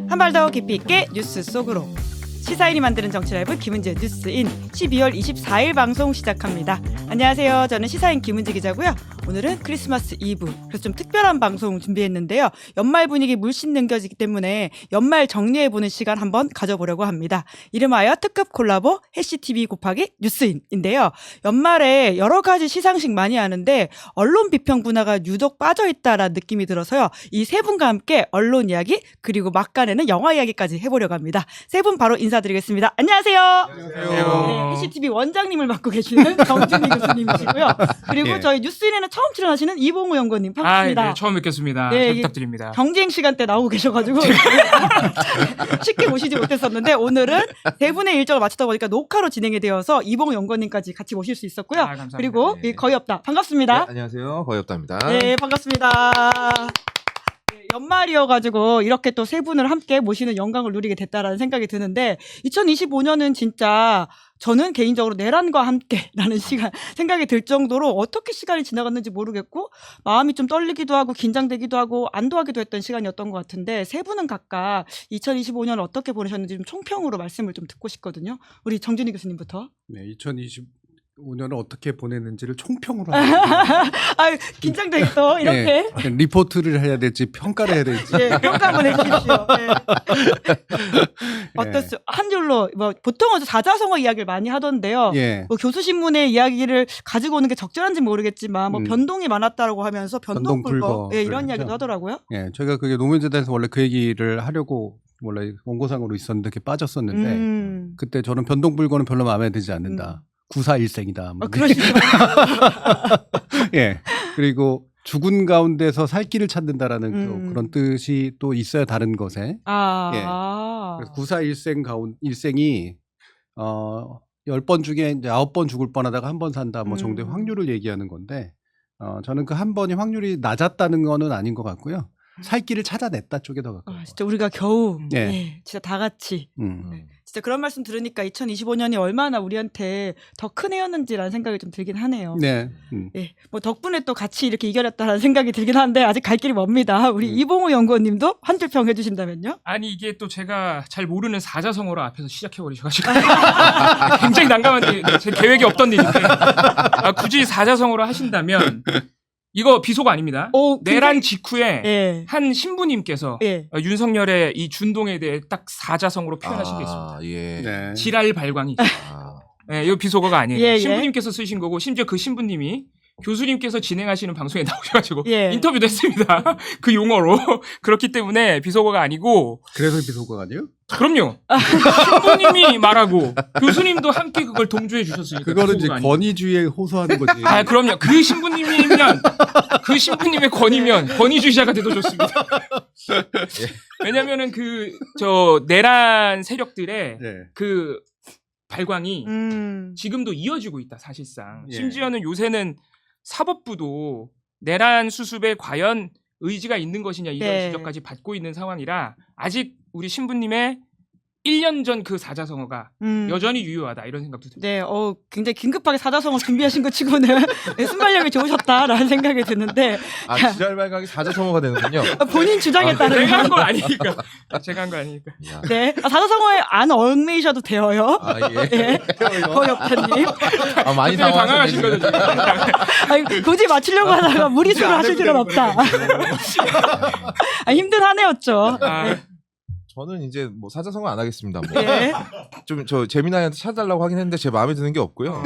한 발 더 깊이 있게 뉴스 속으로 시사인이 만드는 정치 라이브 김은지의 뉴스인 12월 24일 방송 시작합니다. 안녕하세요. 저는 시사인 김은지 기자고요. 오늘은 크리스마스 이브, 그래서 좀 특별한 방송 준비했는데요. 연말 분위기 물씬 넘겨지기 때문에 연말 정리해보는 시간 한번 가져보려고 합니다. 이름하여 특급 콜라보 해시TV 곱하기 뉴스인인데요. 연말에 여러 가지 시상식 많이 하는데 언론 비평 문화가 유독 빠져있다라는 느낌이 들어서요. 이 세 분과 함께 언론 이야기 그리고 막간에는 영화 이야기까지 해보려고 합니다. 세 분 바로 인사드리겠습니다. 안녕하세요. 안녕하세요. 네, 해시TV 원장님을 맡고 계시는 정준희 교수님이시고요. 그리고 예. 저희 뉴스인에는 처음 출연하시는 이봉우 연구원님 반갑습니다. 네, 처음 뵙겠습니다. 네, 잘 이게 부탁드립니다. 경쟁 시간 때 나오고 계셔가지고 쉽게 모시지 못했었는데 오늘은 세 분의 일정을 맞추다 보니까 녹화로 진행이 되어서 이봉우 연구원님까지 같이 모실 수 있었고요. 감사합니다. 그리고 네. 거의 없다. 반갑습니다. 네, 안녕하세요. 거의 없답니다. 네, 반갑습니다. 네, 연말이어가지고 이렇게 또 세 분을 함께 모시는 영광을 누리게 됐다라는 생각이 드는데 2025년은 진짜 저는 개인적으로 내란과 함께라는 생각이 들 정도로 어떻게 시간이 지나갔는지 모르겠고 마음이 좀 떨리기도 하고 긴장되기도 하고 안도하기도 했던 시간이었던 것 같은데 세 분은 각각 2025년을 어떻게 보내셨는지 좀 총평으로 말씀을 좀 듣고 싶거든요. 우리 정준희 교수님부터. 네, 2025년을 어떻게 보냈는지를 총평으로 아, 긴장되겠어 이렇게. 네, 리포트를 해야 될지 평가를 해야 될지. 네, 평가 한번 해주십시오. 네. 어떻습니까? 한 줄로 뭐 보통은 사자성어 이야기를 많이 하던데요. 예. 뭐 교수신문의 이야기를 가지고 오는 게 적절한지 모르겠지만 뭐 음. 변동이 많았다고 하면서 변동불거 변동불거. 예, 이런 그렇죠. 이야기도 하더라고요. 예, 저희가 그게 노무현재단에서 원래 그 얘기를 하려고 원래 원고상으로 있었는데 그게 빠졌었는데 그때 저는 변동불거는 별로 마음에 들지 않는다. 구사일생이다. 뭐. 그러시죠. 예. 그리고 죽은 가운데서 살 길을 찾는다라는 또 그런 뜻이 또 있어야 다른 것에. 예. 그래서 구사일생 일생이 10번 중에 이제 9번 죽을 뻔하다가 한 번 산다 뭐 정도의 확률을 얘기하는 건데 저는 그 한 번이 확률이 낮았다는 거는 아닌 것 같고요. 살 길을 찾아냈다 쪽에 더 가까워요. 진짜 우리가 겨우 예. 예, 진짜 다 같이 진짜 그런 말씀 들으니까 2025년이 얼마나 우리한테 더 큰 해였는지라는 생각이 좀 들긴 하네요. 네. 예, 뭐 덕분에 또 같이 이렇게 이겨냈다라는 생각이 들긴 하는데 아직 갈 길이 멉니다. 우리 이봉우 연구원님도 한 줄 평해 주신다면요? 아니 이게 또 제가 잘 모르는 사자성어로 앞에서 시작해버리셔가지고 굉장히 난감한 제 계획이 없던 일인데 굳이 사자성어로 하신다면 이거 비속어 아닙니다. 내란 직후에 예. 한 신부님께서 예. 윤석열의 이 준동에 대해 딱 사자성어로 표현하신 게 있습니다. 예. 네. 지랄 발광이. 아, 네, 이거 비속어가 아니에요. 예, 예. 신부님께서 쓰신 거고 심지어 그 신부님이 교수님께서 진행하시는 방송에 나오셔가지고 예. 인터뷰도 했습니다. 그 용어로. 그렇기 때문에 비속어가 아니고 그래서 비속어가 아니에요? 그럼요. 신부님이 말하고 교수님도 함께 그걸 동조해 주셨으니까 그거는 이제 비속어가 아니고. 권위주의에 호소하는 거지. 아 그럼요. 그 신부님이면 그 신부님의 권위면 권위주의자가 돼도 좋습니다. 왜냐면은 그 저 내란 세력들의 네. 그 발광이 음. 지금도 이어지고 있다 사실상. 예. 심지어는 요새는 사법부도 내란 수습에 과연 의지가 있는 것이냐 이런 네. 지적까지 받고 있는 상황이라 아직 우리 신부님의 1년 전 그 사자성어가 여전히 유효하다 이런 생각도 듭니다. 네, 굉장히 긴급하게 사자성어 준비하신 것 치고는 네, 순발력이 좋으셨다라는 생각이 드는데 지랄 발광이 사자성어가 되는군요. 본인 주장에 따르면 제가 한 건 아니니까. 제가 한 거 아니니까. 야. 네, 사자성어에 안 얽매이셔도 돼요. 아, 예. 예, 거역자님. 아, 많이 굉장히 당황하신 당황하신 거죠. 지금. 굳이 맞추려고 하다가 무리수를 하실 필요는 없다. 힘든 한 해였죠. 아, 저는 이제 뭐 사자성어 안 하겠습니다. 뭐. 예. 좀 저 재미나이한테 찾아달라고 하긴 했는데 제 마음에 드는 게 없고요.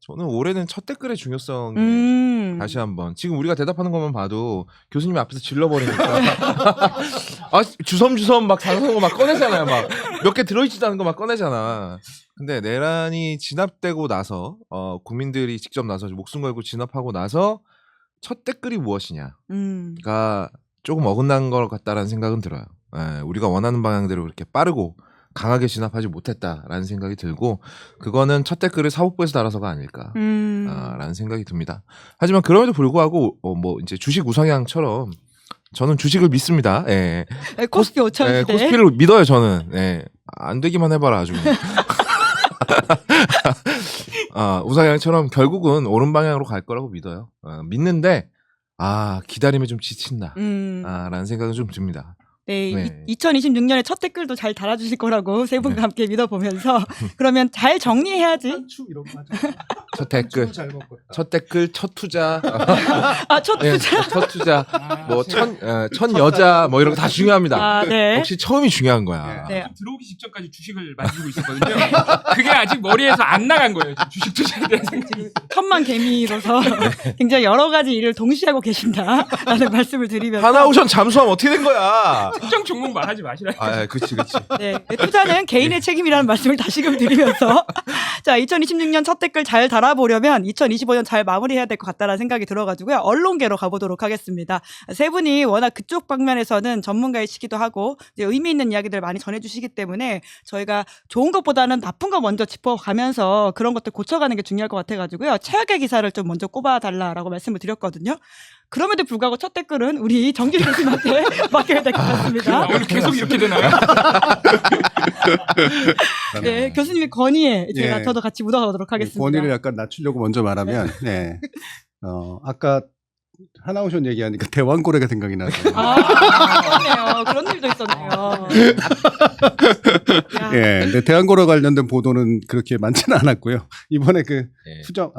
저는 올해는 첫 댓글의 중요성이 다시 한번 지금 우리가 대답하는 것만 봐도 교수님이 앞에서 질러버리니까 아 주섬주섬 막 사자성어 막 꺼내잖아요. 막 몇 개 들어있지도 않은 거 막 꺼내잖아. 근데 내란이 진압되고 나서 국민들이 직접 나서 목숨 걸고 진압하고 나서 첫 댓글이 무엇이냐가 조금 어긋난 것 같다라는 생각은 들어요. 예, 우리가 원하는 방향대로 그렇게 빠르고 강하게 진압하지 못했다라는 생각이 들고 그거는 첫 댓글을 사법부에서 달아서가 아닐까라는 생각이 듭니다. 하지만 그럼에도 불구하고 뭐 이제 주식 우상향처럼 저는 주식을 믿습니다. 예. 코스피 5천 예, 시대. 코스피를 믿어요 저는. 예. 안 되기만 해봐라 아주. 그냥. 우상향처럼 결국은 옳은 방향으로 갈 거라고 믿어요. 믿는데 기다림에 좀 지친다. 라는 생각은 좀 듭니다. 네, 2026년에 첫 댓글도 잘 달아주실 거라고 세 분과 함께 믿어보면서 그러면 잘 정리해야지. 첫 댓글, 첫 투자. 첫 투자. 첫 투자. 뭐 첫 여자 뭐 이런 거 다 중요합니다. 네. 역시 처음이 중요한 거야. 네. 들어오기 직전까지 주식을 만들고 있었거든요. 그게 아직 머리에서 안 나간 거예요. 지금 주식 투자에 대한 생각이. 천만 개미로서 굉장히 여러 가지 일을 동시에 하고 계신다라는 말씀을 드리면서 하나오션 잠수하면 어떻게 된 거야? 특정 종목 말하지 마시라. 그치. 네, 투자는 개인의 책임이라는 말씀을 다시금 드리면서 자, 2026년 첫 댓글 잘 달아보려면 2025년 잘 마무리해야 될 것 같다라는 생각이 들어가지고요. 언론계로 가보도록 하겠습니다. 세 분이 워낙 그쪽 방면에서는 전문가이시기도 하고 이제 의미 있는 이야기들 많이 전해주시기 때문에 저희가 좋은 것보다는 나쁜 거 먼저 짚어가면서 그런 것들 고쳐가는 게 중요할 것 같아가지고요. 최악의 기사를 좀 먼저 꼽아달라라고 말씀을 드렸거든요. 그럼에도 불구하고 첫 댓글은 우리 정길 교수님한테 맡겨야 될 것 같습니다. 오늘 계속 이렇게 되나요? 네, 교수님의 건의에 제가 저도 같이 묻어가도록 하겠습니다. 건의를 약간 낮추려고 먼저 말하면, 아까 하나오션 얘기하니까 대왕고래가 생각이 나서. 그렇네요. 그런 일도 있었네요. 근데 대왕고래 관련된 보도는 그렇게 많지는 않았고요. 이번에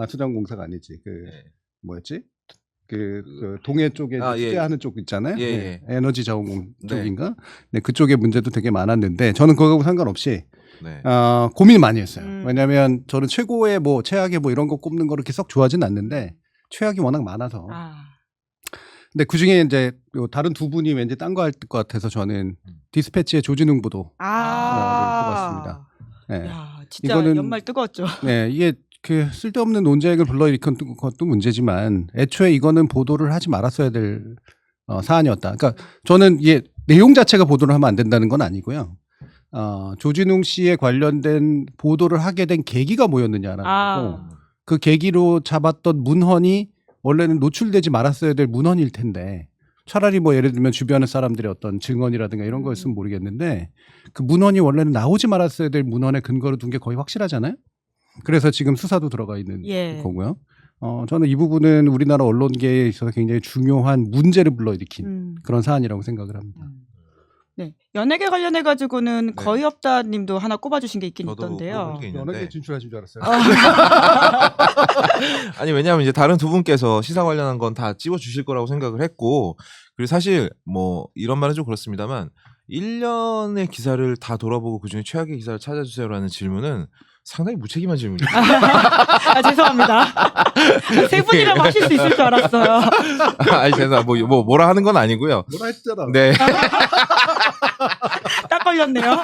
수정공사가 아니지. 뭐였지? 동해 쪽에 투자하는 쪽 있잖아요. 에너지 자원 쪽인가? 네, 그쪽의 문제도 되게 많았는데 저는 그거하고 상관없이 고민을 많이 했어요. 왜냐하면 저는 최고의 최악의 이런 거 꼽는 거를 썩 좋아하진 않는데 최악이 워낙 많아서. 근데 그 중에 이제 다른 두 분이 왠지 딴 거 할 것 같아서 저는 디스패치의 조진웅 보도 꼽았습니다. 야, 진짜 이거는 연말 뜨거웠죠. 네, 이게 쓸데없는 논쟁을 불러일으킨 것도 문제지만 애초에 이거는 보도를 하지 말았어야 될 사안이었다. 그러니까 저는 이게 내용 자체가 보도를 하면 안 된다는 건 아니고요. 조진웅 씨에 관련된 보도를 하게 된 계기가 뭐였느냐라는 거고 그 계기로 잡았던 문헌이 원래는 노출되지 말았어야 될 문헌일 텐데 차라리 예를 들면 주변의 사람들의 어떤 증언이라든가 이런 거였으면 모르겠는데 그 문헌이 원래는 나오지 말았어야 될 문헌에 근거를 둔 게 거의 확실하잖아요. 그래서 지금 수사도 들어가 있는 거고요. 저는 이 부분은 우리나라 언론계에 있어서 굉장히 중요한 문제를 불러일으킨 그런 사안이라고 생각을 합니다. 네, 연예계 관련해 가지고는 거의 없다님도 하나 꼽아주신 게 있긴 있던데요. 연예계 진출하신 줄 알았어요. 아니 왜냐하면 이제 다른 두 분께서 시사 관련한 건 다 찝어주실 거라고 생각을 했고 그리고 사실 이런 말은 좀 그렇습니다만 1년의 기사를 다 돌아보고 그중에 최악의 기사를 찾아주세요라는 질문은 상당히 무책임한 질문이에요. 죄송합니다. 세 분이라고 하실 수 있을 줄 알았어요. 아니 죄송합니다. 뭐라 하는 건 아니고요. 뭐라 했잖아. 네. 딱 걸렸네요.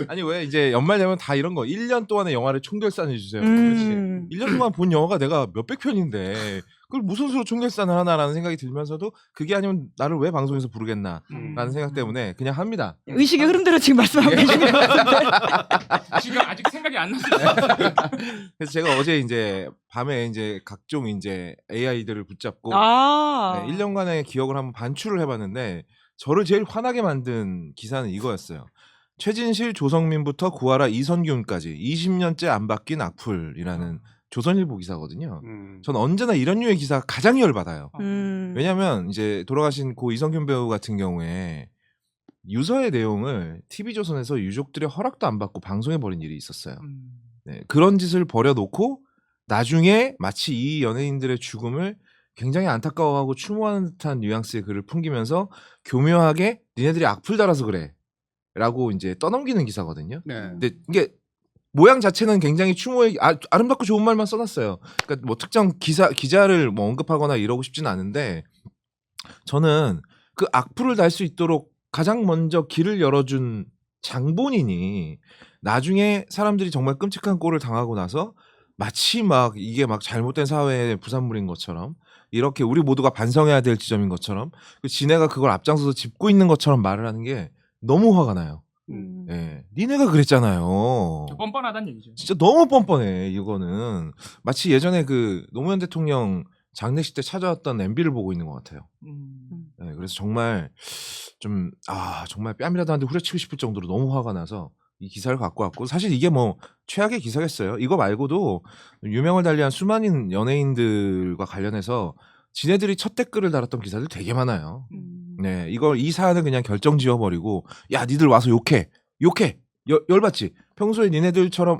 아니 왜 이제 연말 되면 다 이런 거 1년 동안의 영화를 총결산해 주세요. 1년 동안 본 영화가 내가 몇백 편인데 그걸 무슨 수로 총결산을 하나라는 생각이 들면서도 그게 아니면 나를 왜 방송에서 부르겠나라는 생각 때문에 그냥 합니다. 의식의 흐름대로 지금 말씀하고 계시는 것 같은데. 지금 아직 생각이 안 났어요. 그래서 제가 어제 이제 밤에 이제 각종 이제 AI들을 붙잡고 1년간의 기억을 한번 반출을 해봤는데 저를 제일 화나게 만든 기사는 이거였어요. 최진실, 조성민부터 구하라 이선균까지 20년째 안 바뀐 악플이라는 조선일보 기사거든요. 전 언제나 이런 류의 기사가 가장 열받아요. 왜냐하면 이제 돌아가신 고 이성균 배우 같은 경우에 유서의 내용을 TV조선에서 유족들의 허락도 안 받고 방송해버린 일이 있었어요. 네, 그런 짓을 벌여놓고 나중에 마치 이 연예인들의 죽음을 굉장히 안타까워하고 추모하는 듯한 뉘앙스의 글을 풍기면서 교묘하게 니네들이 악플 달아서 그래 라고 이제 떠넘기는 기사거든요. 근데 이게 모양 자체는 굉장히 추모의 아름답고 좋은 말만 써놨어요. 그러니까 특정 기자를 언급하거나 이러고 싶지는 않은데 저는 그 악플을 달 수 있도록 가장 먼저 길을 열어준 장본인이 나중에 사람들이 정말 끔찍한 꼴을 당하고 나서 마치 이게 잘못된 사회의 부산물인 것처럼 이렇게 우리 모두가 반성해야 될 지점인 것처럼 지네가 그걸 앞장서서 짚고 있는 것처럼 말을 하는 게 너무 화가 나요. 네. 니네가 그랬잖아요. 뻔뻔하다는 얘기죠. 진짜 너무 뻔뻔해. 이거는 마치 예전에 노무현 대통령 장례식 때 찾아왔던 MB를 보고 있는 것 같아요. 네, 그래서 정말 정말 뺨이라도 한 대 후려치고 싶을 정도로 너무 화가 나서 이 기사를 갖고 왔고 사실 이게 뭐 최악의 기사겠어요. 이거 말고도 유명을 달리한 수많은 연예인들과 관련해서 지네들이 첫 댓글을 달았던 기사들 되게 많아요. 네, 이 사안을 그냥 결정 지어버리고 야 니들 와서 욕해 열받지. 평소에 니네들처럼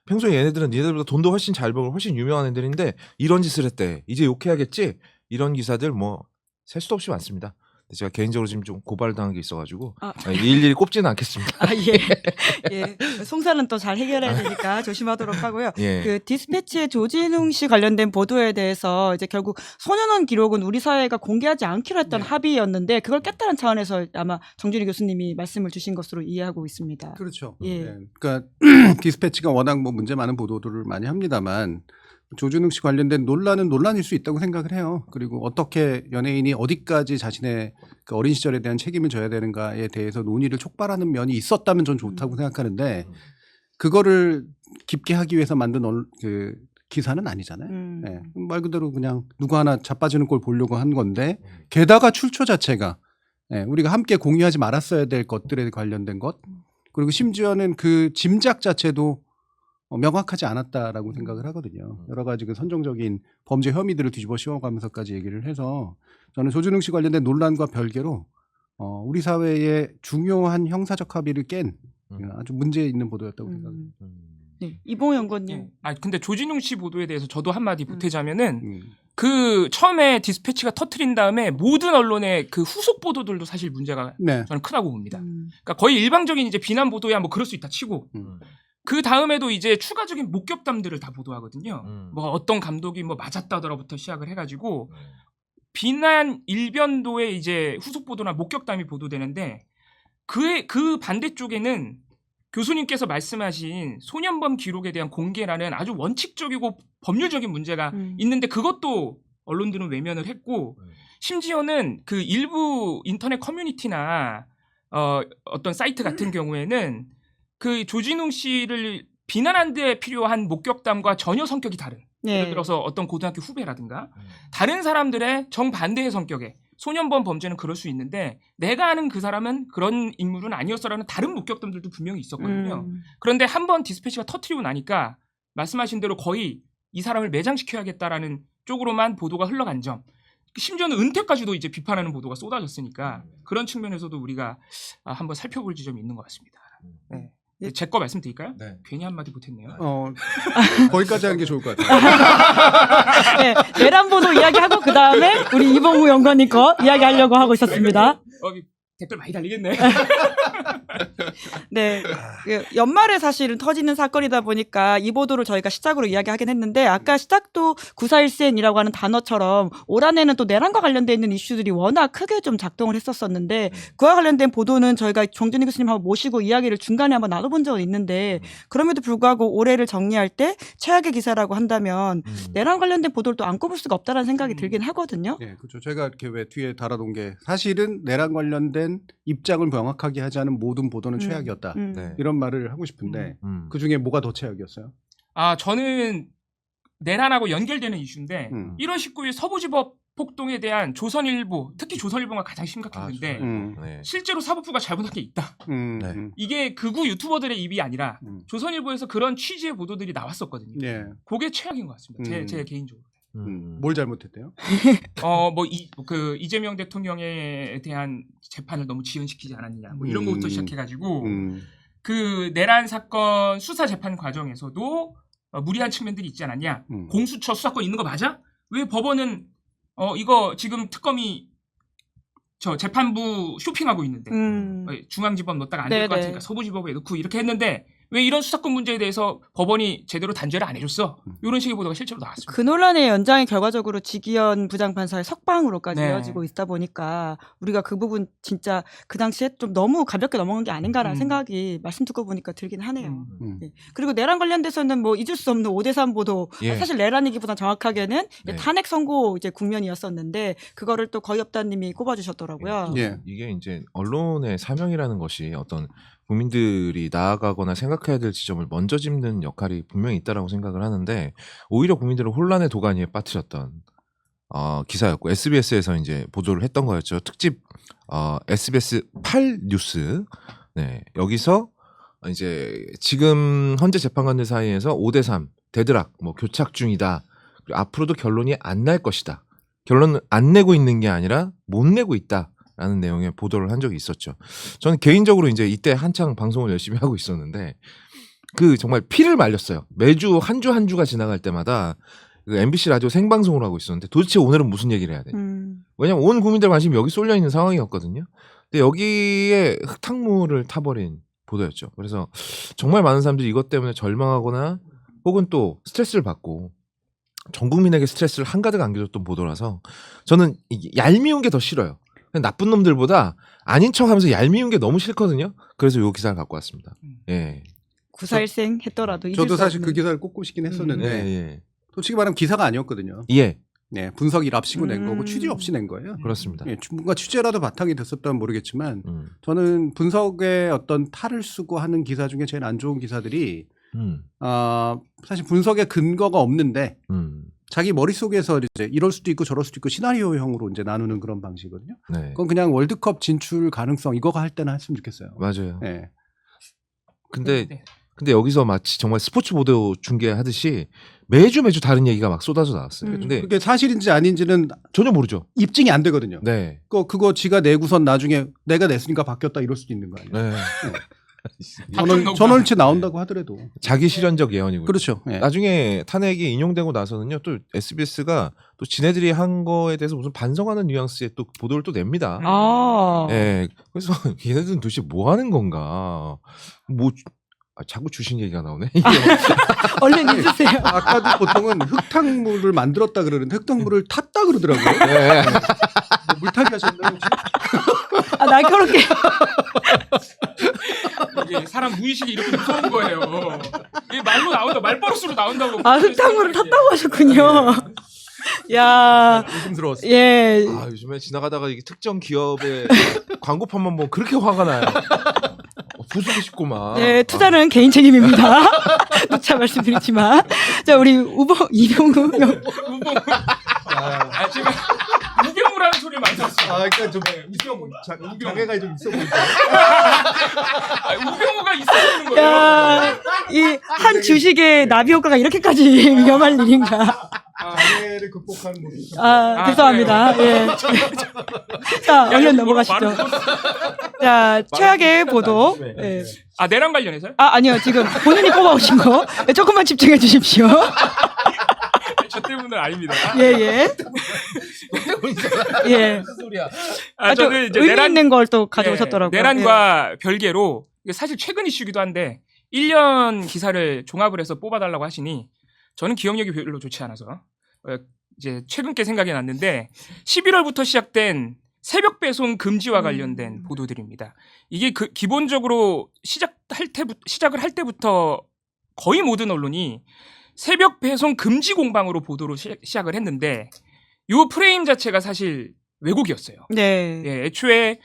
평소에 얘네들은 니네들보다 돈도 훨씬 잘 벌고 훨씬 유명한 애들인데 이런 짓을 했대. 이제 욕해야겠지. 이런 기사들 뭐 셀 수도 없이 많습니다. 제가 개인적으로 지금 좀 고발당한 게 있어가지고 일일이 꼽지는 않겠습니다. 예. 송사는 또 잘 해결해야 되니까 조심하도록 하고요. 예. 그 디스패치의 조진웅 씨 관련된 보도에 대해서 이제 결국 소년원 기록은 우리 사회가 공개하지 않기로 했던 합의였는데 그걸 깼다는 차원에서 아마 정준희 교수님이 말씀을 주신 것으로 이해하고 있습니다. 그렇죠. 예. 네. 그러니까 디스패치가 워낙 뭐 문제 많은 보도들을 많이 합니다만 조준웅 씨 관련된 논란은 논란일 수 있다고 생각을 해요. 그리고 어떻게 연예인이 어디까지 자신의 그 어린 시절에 대한 책임을 져야 되는가에 대해서 논의를 촉발하는 면이 있었다면 전 좋다고 생각하는데 그거를 깊게 하기 위해서 만든 그 기사는 아니잖아요. 네. 말 그대로 그냥 누구 하나 자빠지는 꼴 보려고 한 건데 게다가 출처 자체가 우리가 함께 공유하지 말았어야 될 것들에 관련된 것 그리고 심지어는 그 짐작 자체도 명확하지 않았다라고 생각을 하거든요. 여러 가지 그 선정적인 범죄 혐의들을 뒤집어 씌워가면서까지 얘기를 해서 저는 조준웅 씨 관련된 논란과 별개로 우리 사회의 중요한 형사적 합의를 깬 아주 문제 있는 보도였다고 생각합니다. 네, 이봉호 연구원님. 근데 조진웅 씨 보도에 대해서 저도 한마디 보태자면은 그 처음에 디스패치가 터트린 다음에 모든 언론의 그 후속 보도들도 사실 문제가 저는 크다고 봅니다. 그러니까 거의 일방적인 이제 비난 보도야 뭐 그럴 수 있다 치고 그 다음에도 이제 추가적인 목격담들을 다 보도하거든요. 뭐 어떤 감독이 뭐 맞았다더라부터 시작을 해가지고 비난 일변도의 이제 후속 보도나 목격담이 보도되는데 그 반대쪽에는 교수님께서 말씀하신 소년범 기록에 대한 공개라는 아주 원칙적이고 법률적인 문제가 있는데 그것도 언론들은 외면을 했고 심지어는 그 일부 인터넷 커뮤니티나 어떤 사이트 같은 경우에는 그 조진웅 씨를 비난한 데 필요한 목격담과 전혀 성격이 다른 예를 들어서 어떤 고등학교 후배라든가 다른 사람들의 정반대의 성격의 소년범 범죄는 그럴 수 있는데 내가 아는 그 사람은 그런 인물은 아니었어라는 다른 목격담들도 분명히 있었거든요. 그런데 한번 디스패치가 터트리고 나니까 말씀하신 대로 거의 이 사람을 매장시켜야겠다라는 쪽으로만 보도가 흘러간 점 심지어는 은퇴까지도 이제 비판하는 보도가 쏟아졌으니까 그런 측면에서도 우리가 한번 살펴볼 지점이 있는 것 같습니다. 네. 제 거 말씀드릴까요? 네. 괜히 한마디 못했네요. 거기까지 하는 게 좋을 것 같아요. 네, 내란 보도 이야기하고 그 다음에 우리 이봉우 연구원님 거 이야기하려고 하고 있었습니다. 댓글 많이 달리겠네. 네, 연말에 사실은 터지는 사건이다 보니까 이 보도를 저희가 시작으로 이야기하긴 했는데 아까 시작도 941센이라고 하는 단어처럼 올 한해는 또 내란과 관련돼 있는 이슈들이 워낙 크게 좀 작동을 했었었는데 그와 관련된 보도는 저희가 정준희 교수님 한번 모시고 이야기를 중간에 한번 나눠본 적은 있는데 그럼에도 불구하고 올해를 정리할 때 최악의 기사라고 한다면 내란 관련된 보도를 또 안 꼽을 수가 없다는 생각이 들긴 하거든요. 네, 그렇죠. 제가 이렇게 왜 뒤에 달아놓은 게 사실은 내란 관련된 입장을 명확하게 하지 않은 모든 보도는 최악이었다. 네. 이런 말을 하고 싶은데 그 중에 뭐가 더 최악이었어요? 저는 내란하고 연결되는 이슈인데 1월 19일 서부지법 폭동에 대한 조선일보, 특히 조선일보가 가장 심각했는데 네. 실제로 사법부가 잘못한 게 있다. 네. 이게 극우 유튜버들의 입이 아니라 조선일보에서 그런 취지의 보도들이 나왔었거든요. 네. 그게 최악인 것 같습니다. 제 개인적으로. 뭘 잘못했대요? 이재명 대통령에 대한 재판을 너무 지연시키지 않았느냐, 뭐 이런 것부터 시작해가지고 그 내란 사건 수사 재판 과정에서도 무리한 측면들이 있지 않았냐, 공수처 수사권 있는 거 맞아? 왜 법원은 이거 지금 특검이 저 재판부 쇼핑하고 있는데 중앙지법 넣었다가 안 될 것 같으니까 서부지법에 넣고 이렇게 했는데. 왜 이런 수사권 문제에 대해서 법원이 제대로 단죄를 안 해줬어? 이런 식의 보도가 실제로 나왔습니다. 그 논란의 연장이 결과적으로 지기현 부장판사의 석방으로까지 이어지고 있다 보니까 우리가 그 부분 진짜 그 당시에 좀 너무 가볍게 넘어간 게 아닌가라는 생각이 말씀 듣고 보니까 들긴 하네요. 네. 그리고 내란 관련돼서는 뭐 잊을 수 없는 5대3 보도 사실 내란이기보다 정확하게는 탄핵 선고 이제 국면이었었는데 그거를 또 거의 없다님이 꼽아주셨더라고요. 이게 이제 언론의 사명이라는 것이 어떤 국민들이 나아가거나 생각해야 될 지점을 먼저 짚는 역할이 분명히 있다라고 생각을 하는데 오히려 국민들을 혼란의 도가니에 빠뜨렸던 기사였고 SBS에서 이제 보도를 했던 거였죠. 특집 SBS 8 뉴스. 네, 여기서 이제 지금 현재 재판관들 사이에서 5대3 데드락 뭐 교착 중이다. 그리고 앞으로도 결론이 안 날 것이다. 결론을 안 내고 있는 게 아니라 못 내고 있다라는 내용의 보도를 한 적이 있었죠. 저는 개인적으로 이제 이때 한창 방송을 열심히 하고 있었는데 그 정말 피를 말렸어요. 매주 한 주 한 주가 지나갈 때마다 그 MBC 라디오 생방송을 하고 있었는데 도대체 오늘은 무슨 얘기를 해야 되냐. 왜냐면 온 국민들 관심이 여기 쏠려 있는 상황이었거든요. 근데 여기에 흙탕물을 타버린 보도였죠. 그래서 정말 많은 사람들이 이것 때문에 절망하거나 혹은 또 스트레스를 받고 전 국민에게 스트레스를 한가득 안겨줬던 보도라서 저는 이게 얄미운 게 더 싫어요. 나쁜 놈들보다 아닌 척하면서 얄미운 게 너무 싫거든요. 그래서 이 기사를 갖고 왔습니다. 예. 구사일생 했더라도 저도 사실 그 기사를 꼭 꼬시긴 했었는데 예. 솔직히 말하면 기사가 아니었거든요. 예. 네, 분석이랍시고 낸 거고 취재 없이 낸 거예요. 그렇습니다. 예, 뭔가 취재라도 바탕이 됐었다면 모르겠지만 저는 분석에 어떤 탈을 쓰고 하는 기사 중에 제일 안 좋은 기사들이 사실 분석에 근거가 없는데 자기 머릿속에서 이제 이럴 수도 있고 저럴 수도 있고 시나리오형으로 이제 나누는 그런 방식이거든요. 네. 그건 그냥 월드컵 진출 가능성 이거가 할 때나 했으면 좋겠어요. 맞아요. 네. 근데 여기서 마치 정말 스포츠 보도 중계하듯이 매주 다른 얘기가 막 쏟아져 나왔어요. 근데 그게 사실인지 아닌지는 전혀 모르죠. 입증이 안 되거든요. 네. 그거 지가 내고선 나중에 내가 냈으니까 바뀌었다 이럴 수도 있는 거 아니에요. 네. 전원체 나온다고 하더라도 자기 실현적 예언이고. 그렇죠. 네. 나중에 탄핵이 인용되고 나서는요, 또 SBS가 또 지네들이 한 거에 대해서 무슨 반성하는 뉘앙스의 또 보도를 또 냅니다. 예. 그래서 얘네들은 도대체 뭐 하는 건가? 자꾸 주신 얘기가 나오네. 얼른 있으세요. 아까도 보통은 흙탕물을 만들었다 그러는데 흙탕물을 탔다 그러더라고요. 네. 뭐 물타기 하셨나요 혹시? 날카롭게. 이게 사람 무의식이 이렇게 무서운 거예요. 이게 말로 나온다, 말버릇으로 나온다고. 흙탕물을 탔다고 하셨군요. 야, 조심스러웠어요. 예. 요즘에 지나가다가 이게 특정 기업의 광고판만 보면 그렇게 화가 나요. 부수고 싶고만. 네, 투자는 개인 책임입니다. 누차 말씀드리지만. 자, 우리 이병우 지금 우병우라는 소리를 많이 들었어요. 그러니까 좀 장애가 좀 있어 보이죠. 우병우가 있어 보이는 거예요. 야, 이 한 주식의 나비 효과가 이렇게까지 위험할 일인가. 장애를 극복하는 모습. 죄송합니다. 예. 자, 얼른 넘어가시죠. 자, 최악의 보도. 예. 내랑 관련해서요? 아니요. 지금 본인이 뽑아오신 거. 조금만 집중해 주십시오. 저 때문은 아닙니다. 예. 무슨 소리야? 저는 이제 의미 있는 걸 또 가져오셨더라고요. 내란과 별개로 이게 사실 최근 이슈기도 한데 1년 기사를 종합을 해서 뽑아달라고 하시니 저는 기억력이 별로 좋지 않아서 이제 최근 게 생각이 났는데 11월부터 시작된 새벽 배송 금지와 관련된 보도들입니다. 이게 기본적으로 시작을 할 때부터 거의 모든 언론이 새벽 배송 금지 공방으로 보도로 시작을 했는데 이 프레임 자체가 사실 왜곡이었어요. 네. 예, 애초에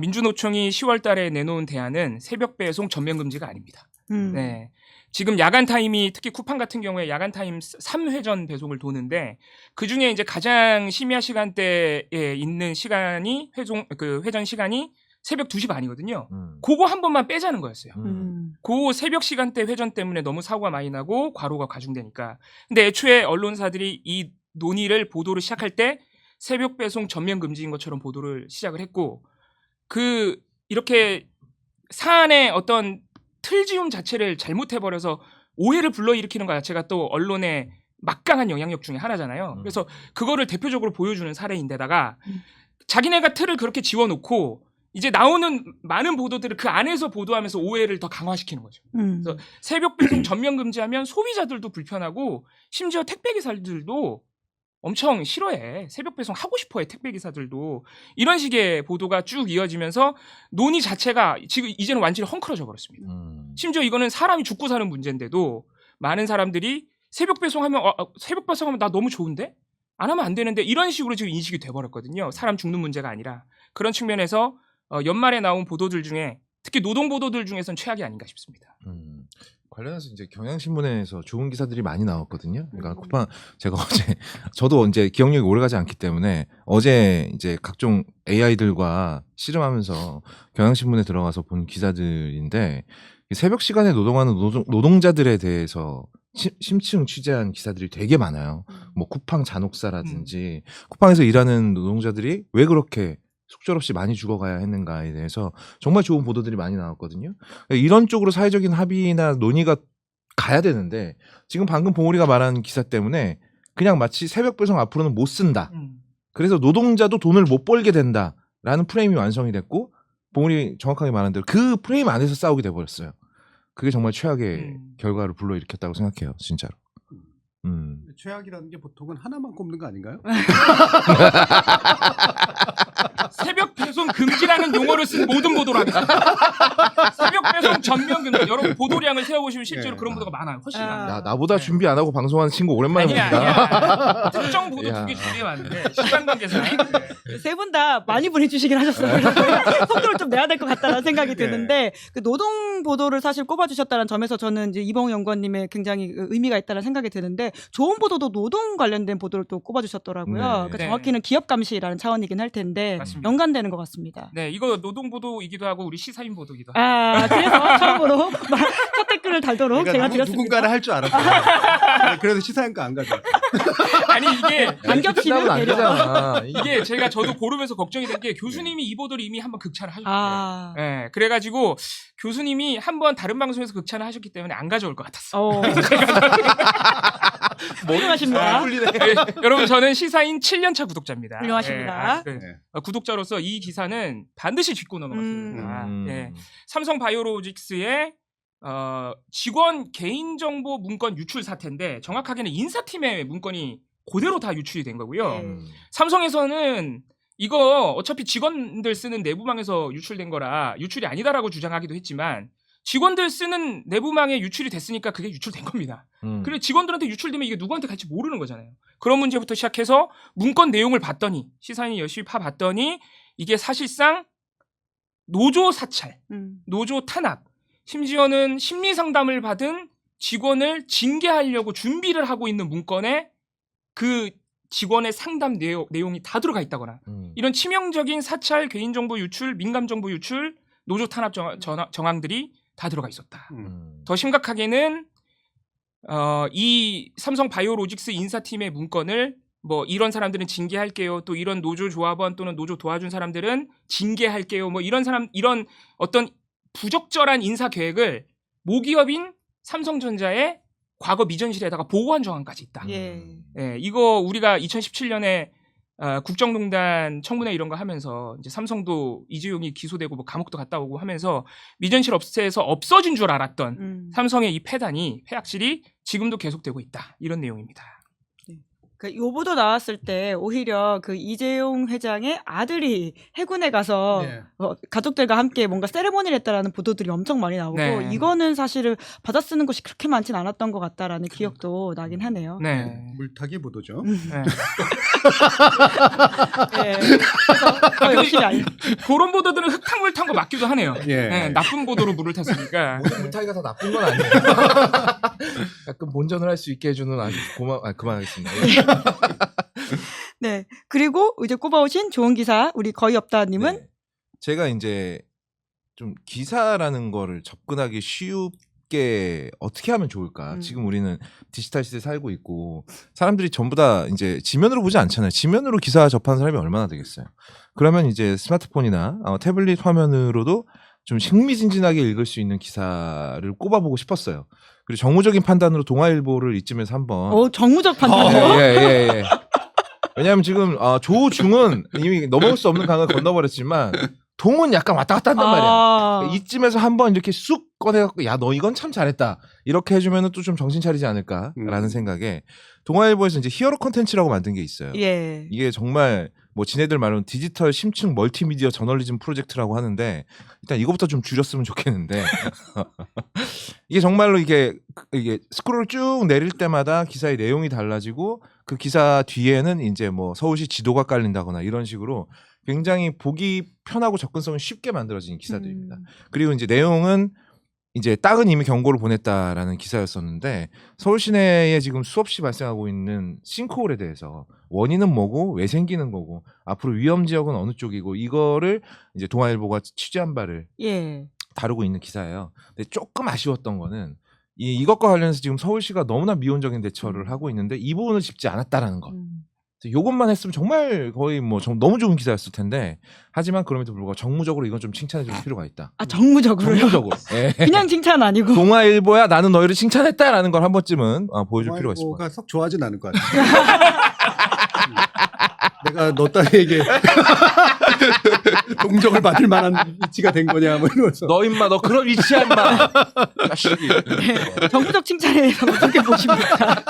민주노총이 10월 달에 내놓은 대안은 새벽 배송 전면 금지가 아닙니다. 네. 지금 야간 타임이 특히 쿠팡 같은 경우에 야간 타임 3회전 배송을 도는데 그 중에 이제 가장 심야 시간대에 있는 시간이 회전 시간이 새벽 2시 반이거든요. 그거 한 번만 빼자는 거였어요. 그 새벽 시간대 회전 때문에 너무 사고가 많이 나고 과로가 가중되니까. 근데 애초에 언론사들이 이 논의를 보도를 시작할 때 새벽 배송 전면 금지인 것처럼 보도를 시작을 했고 이렇게 사안의 어떤 틀지움 자체를 잘못해버려서 오해를 불러일으키는 것 자체가 또 언론의 막강한 영향력 중에 하나잖아요. 그래서 그거를 대표적으로 보여주는 사례인데다가 자기네가 틀을 그렇게 지워놓고 이제 나오는 많은 보도들을 그 안에서 보도하면서 오해를 더 강화시키는 거죠. 그래서 새벽 배송 전면 금지하면 소비자들도 불편하고 심지어 택배기사들도 엄청 싫어해. 새벽 배송 하고 싶어해. 택배기사들도. 이런 식의 보도가 쭉 이어지면서 논의 자체가 지금 이제는 완전히 헝클어져 버렸습니다. 심지어 이거는 사람이 죽고 사는 문제인데도 많은 사람들이 새벽 배송하면 나 너무 좋은데? 안 하면 안 되는데 이런 식으로 지금 인식이 돼버렸거든요. 사람 죽는 문제가 아니라. 그런 측면에서 연말에 나온 보도들 중에 특히 노동 보도들 중에선 최악이 아닌가 싶습니다. 관련해서 이제 경향신문에서 좋은 기사들이 많이 나왔거든요. 그러니까 쿠팡 제가 저도 이제 기억력이 오래가지 않기 때문에 어제 이제 각종 AI들과 씨름하면서 경향신문에 들어가서 본 기사들인데 새벽 시간에 노동하는 노동자들에 대해서 심층 취재한 기사들이 되게 많아요. 뭐 쿠팡 잔혹사라든지 쿠팡에서 일하는 노동자들이 왜 그렇게 속절없이 많이 죽어가야 했는가에 대해서 정말 좋은 보도들이 많이 나왔거든요. 이런 쪽으로 사회적인 합의나 논의가 가야 되는데 지금 방금 봉우리가 말한 기사 때문에 그냥 마치 새벽 배송 앞으로는 못 쓴다. 그래서 노동자도 돈을 못 벌게 된다라는 프레임이 완성이 됐고 봉우리 정확하게 말한 대로 그 프레임 안에서 싸우게 돼버렸어요. 그게 정말 최악의 결과를 불러일으켰다고 생각해요. 진짜로. 최악이라는 게 보통은 하나만 꼽는 거 아닌가요? 새벽 배송 금지라는 용어를 쓴 모든 보도를 하겠습니다. 새벽 배송 전면 금지. 여러분 보도량을 세어보시면 실제로 그런 보도가 많아요. 훨씬 많아요. 나보다 준비 안 하고 방송하는 친구 오랜만에 아니야. 특정 보도 2개 준비해왔는데 시간 관계상 세 분 다 많이 보내주시긴 하셨어요. 그래서 속도를 좀 내야 될 것 같다는 생각이 드는데 그 노동 보도를 사실 꼽아주셨다는 점에서 저는 이제 이봉 연구원님의 굉장히 의미가 있다는 생각이 드는데 좋은 보도도 노동 관련된 보도를 또 꼽아주셨더라고요. 그러니까 정확히는 기업 감시라는 차원이긴 할 텐데 맞습니다. 연관되는 것 같습니다. 네, 이거 노동 보도이기도 하고 우리 시사인 보도이기도 하고. 그래서 처음으로 첫 댓글을 달도록 제가 드렸습니다. 누군가를 할 줄 알았어요. 그래서 시사인과 안 가죠. 아니 이게 안 겹치는 안 배려. 되잖아. 이게 제가 저도 고르면서 걱정이 된 게 교수님이 이 보도를 이미 한번 극찬을 하셨어요. 네, 그래가지고 교수님이 한번 다른 방송에서 극찬을 하셨기 때문에 안 가져올 것 같았어요. 훌륭하십니다. 네, 여러분 저는 시사인 7년차 구독자입니다. 훌륭하십니다. 구독자로서 이 기사는 반드시 짚고 넘어갔습니다. 삼성 바이오로직스의 직원 개인정보 문건 유출 사태인데 정확하게는 인사팀의 문건이 그대로 다 유출이 된 거고요. 삼성에서는 이거 어차피 직원들 쓰는 내부망에서 유출된 거라 유출이 아니다라고 주장하기도 했지만 직원들 쓰는 내부망에 유출이 됐으니까 그게 유출된 겁니다. 그리고 직원들한테 유출되면 이게 누구한테 갈지 모르는 거잖아요. 그런 문제부터 시작해서 문건 내용을 봤더니 시사인이 열심히 파봤더니 이게 사실상 노조 사찰, 노조 탄압, 심지어는 심리 상담을 받은 직원을 징계하려고 준비를 하고 있는 문건에 그 직원의 상담 내용이 다 들어가 있다거나 이런 치명적인 사찰, 개인정보 유출, 민감정보 유출, 노조 탄압 정황들이 다 들어가 있었다. 더 심각하게는 이 삼성 바이오로직스 인사팀의 문건을 뭐 이런 사람들은 징계할게요. 또 이런 노조 조합원 또는 노조 도와준 사람들은 징계할게요. 뭐 이런 어떤 부적절한 인사 계획을 모기업인 삼성전자의 과거 미전실에다가 보고한 정황까지 있다. 이거 우리가 2017년에 국정농단 청문회 이런 거 하면서 이제 삼성도 이재용이 기소되고 뭐 감옥도 갔다 오고 하면서 미전실 업체에서 없어진 줄 알았던 삼성의 이 폐단이 폐악질이 지금도 계속되고 있다. 이런 내용입니다. 그 요 보도 나왔을 때 오히려 그 이재용 회장의 아들이 해군에 가서 가족들과 함께 뭔가 세레모니를 했다라는 보도들이 엄청 많이 나오고 이거는 사실은 받아쓰는 곳이 그렇게 많진 않았던 것 같다라는 기억도 나긴 하네요. 물타기 보도죠. 그래서 열심히 알려. 그런 보도들은 흙탕물 탄 거 맞기도 하네요. 나쁜 보도로 물을 탔으니까. 모든 물타기가 다 나쁜 건 아니에요. 가끔 본전을 할 수 있게 해주는 아주 그만하겠습니다. 네. 그리고 이제 꼽아오신 좋은 기사 우리 거의 없다님은 제가 이제 좀 기사라는 거를 접근하기 쉽게 어떻게 하면 좋을까? 지금 우리는 디지털 시대에 살고 있고 사람들이 전부 다 이제 지면으로 보지 않잖아요. 지면으로 기사 접하는 사람이 얼마나 되겠어요. 그러면 이제 스마트폰이나 태블릿 화면으로도 좀 흥미진진하게 읽을 수 있는 기사를 꼽아보고 싶었어요. 그리고 정무적인 판단으로 동아일보를 이쯤에서 한번 정무적 판단이요? 왜냐하면 지금 조중은 이미 넘어올 수 없는 강을 건너버렸지만 동은 약간 왔다 갔다 한단 말이야. 이쯤에서 한번 이렇게 쑥 꺼내갖고 야 너 이건 참 잘했다 이렇게 해주면 또 좀 정신 차리지 않을까라는 생각에 동아일보에서 이제 히어로 콘텐츠라고 만든 게 있어요. 이게 정말 뭐 지네들 말로는 디지털 심층 멀티미디어 저널리즘 프로젝트라고 하는데 일단 이거부터 좀 줄였으면 좋겠는데 이게 정말로 이게 스크롤을 쭉 내릴 때마다 기사의 내용이 달라지고 그 기사 뒤에는 이제 뭐 서울시 지도가 깔린다거나 이런 식으로 굉장히 보기 편하고 접근성이 쉽게 만들어진 기사들입니다. 그리고 이제 내용은 이제 땅은 이미 경고를 보냈다라는 기사였었는데 서울 시내에 지금 수없이 발생하고 있는 싱크홀에 대해서 원인은 뭐고 왜 생기는 거고 앞으로 위험 지역은 어느 쪽이고 이거를 이제 동아일보가 취재한 바를 다루고 있는 기사예요. 근데 조금 아쉬웠던 거는 이것과 관련해서 지금 서울시가 너무나 미온적인 대처를 하고 있는데 이 부분을 짚지 않았다라는 것. 이것만 했으면 정말 거의 뭐 너무 좋은 기사였을 텐데 하지만 그럼에도 불구하고 정무적으로 이건 좀 칭찬해줄 필요가 있다. 아 정무적으로요? 정무적으로. 예. 그냥 칭찬 아니고. 동아일보야 나는 너희를 칭찬했다라는 걸 한 번쯤은 보여줄 필요가 있을 것 같아요. 동아일보가 썩 좋아하진 않을 것 같아요. 내가 너 딸에게 동정을 받을 만한 위치가 된 거냐 뭐 이러면서. 너 임마 너 그런 위치야 임마. 네. 정부적 칭찬에 대해서 어떻게 보십니까?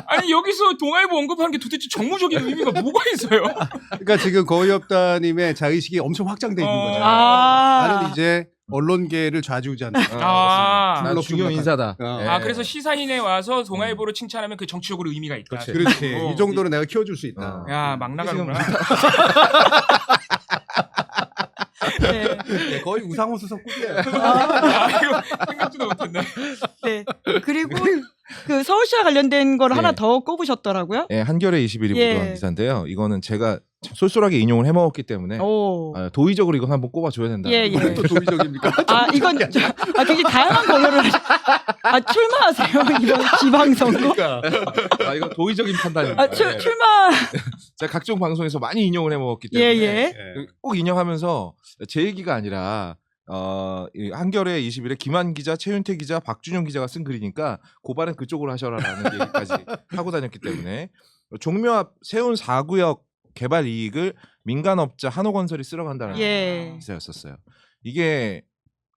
아니 여기서 동아일보 언급한 게 도대체 정무적인 의미가 뭐가 있어요? 그러니까 지금 거의없다님의 자의식이 엄청 확장돼 있는 거죠. 나는 이제 언론계를 좌지우지한다. 나 중요 인사다. 아 그래서 시사인에 와서 동아일보를 칭찬하면 그 정치적으로 의미가 있다. 그렇지. 이 정도로 내가 키워줄 수 있다. 야 막 나가는구나. 네, 거의 우상호 수석급이에요. 이거 생각지도 못했네. 네. 그리고 그 서울시와 관련된 걸 네. 하나 더 꼽으셨더라고요. 예, 한겨레 21이 보도한 기사인데요. 이거는 제가 참 쏠쏠하게 인용을 해먹었기 때문에 도의적으로 이거 한번 꼽아줘야 된다. 예. 또 도의적입니까? 이건 굉장히 다양한 거를 출마하세요 이번 지방선거. 그러니까. 이건 도의적인 판단입니다. 출마. 제가 각종 방송에서 많이 인용을 해먹었기 때문에 꼭 인용하면서 제 얘기가 아니라 이 한겨레 21에 김한 기자, 최윤태 기자, 박준영 기자가 쓴 글이니까 고발은 그쪽으로 하셔라라는 얘기까지 하고 다녔기 때문에 종묘 앞 세운 4구역 개발 이익을 민간업자 한호건설이 쓸어간다는 기사였었어요. 이게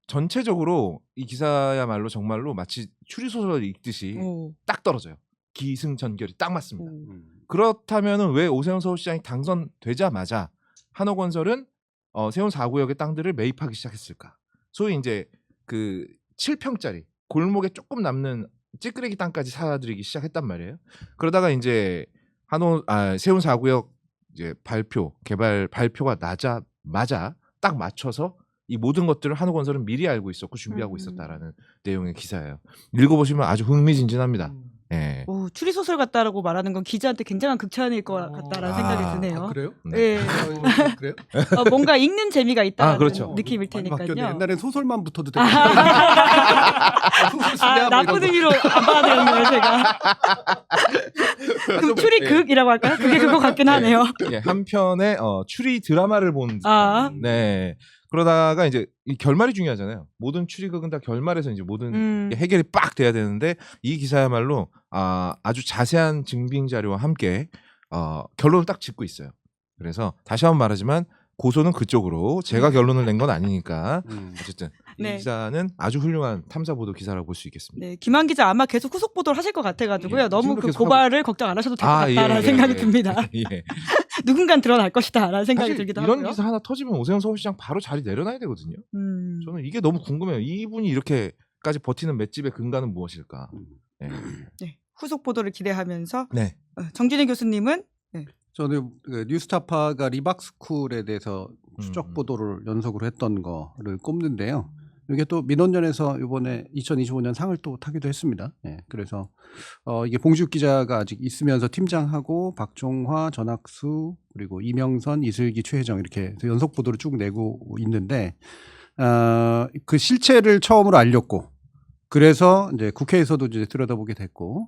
전체적으로 이 기사야말로 정말로 마치 추리소설 읽듯이 딱 떨어져요. 기승전결이 딱 맞습니다. 그렇다면 왜 오세훈 서울시장이 당선되자마자 한호건설은 세운 4구역의 땅들을 매입하기 시작했을까? 소위 이제 그 7평짜리 골목에 조금 남는 찌끄레기 땅까지 사들이기 시작했단 말이에요. 그러다가 이제 세운 4구역 이제 개발 발표가 나자마자 딱 맞춰서 이 모든 것들을 한호건설은 미리 알고 있었고 준비하고 있었다라는 내용의 기사예요. 읽어보시면 아주 흥미진진합니다. 예. 추리소설 같다라고 말하는 건 기자한테 굉장한 극찬일 것 같다라는 생각이 드네요. 그래요? 네. 그래요? 뭔가 읽는 재미가 있다는 그렇죠. 느낌일 테니까요. 옛날엔 소설만 붙어도 되게 나쁜 의미로 안 받아들였네요 제가. 그럼 추리극이라고 할까요? 그게 그거 같긴 하네요. 예, 한편의 추리 드라마를 본 네. 그러다가 이제 이 결말이 중요하잖아요. 모든 추리극은 다 결말에서 이제 모든 해결이 빡 돼야 되는데 이 기사야말로 아주 자세한 증빙 자료와 함께 결론을 딱 짚고 있어요. 그래서 다시 한번 말하지만 고소는 그쪽으로 제가 결론을 낸 건 아니니까 어쨌든 이 기사는 아주 훌륭한 탐사 보도 기사라고 볼 수 있겠습니다. 네, 김한 기자 아마 계속 후속 보도를 하실 것 같아가지고요. 너무 그 고발을 걱정 안 하셔도 될 것 같다라는 생각이 듭니다. 누군간 드러날 것이다라는 생각이 들기도 하고요. 이런 기사 하나 터지면 오세훈 서울시장 바로 자리 내려놔야 되거든요. 저는 이게 너무 궁금해요. 이분이 이렇게까지 버티는 맷집의 근간은 무엇일까? 네, 후속 보도를 기대하면서 정준희 교수님은 저는 그 뉴스타파가 리박스쿨에 대해서 추적 보도를 연속으로 했던 거를 꼽는데요. 이게 또 민원전에서 이번에 2025년 상을 또 타기도 했습니다. 그래서 이게 봉지욱 기자가 아직 있으면서 팀장하고 박종화, 전학수 그리고 이명선, 이슬기, 최혜정 이렇게 연속 보도를 쭉 내고 있는데 그 실체를 처음으로 알렸고 그래서 이제 국회에서도 이제 들여다보게 됐고.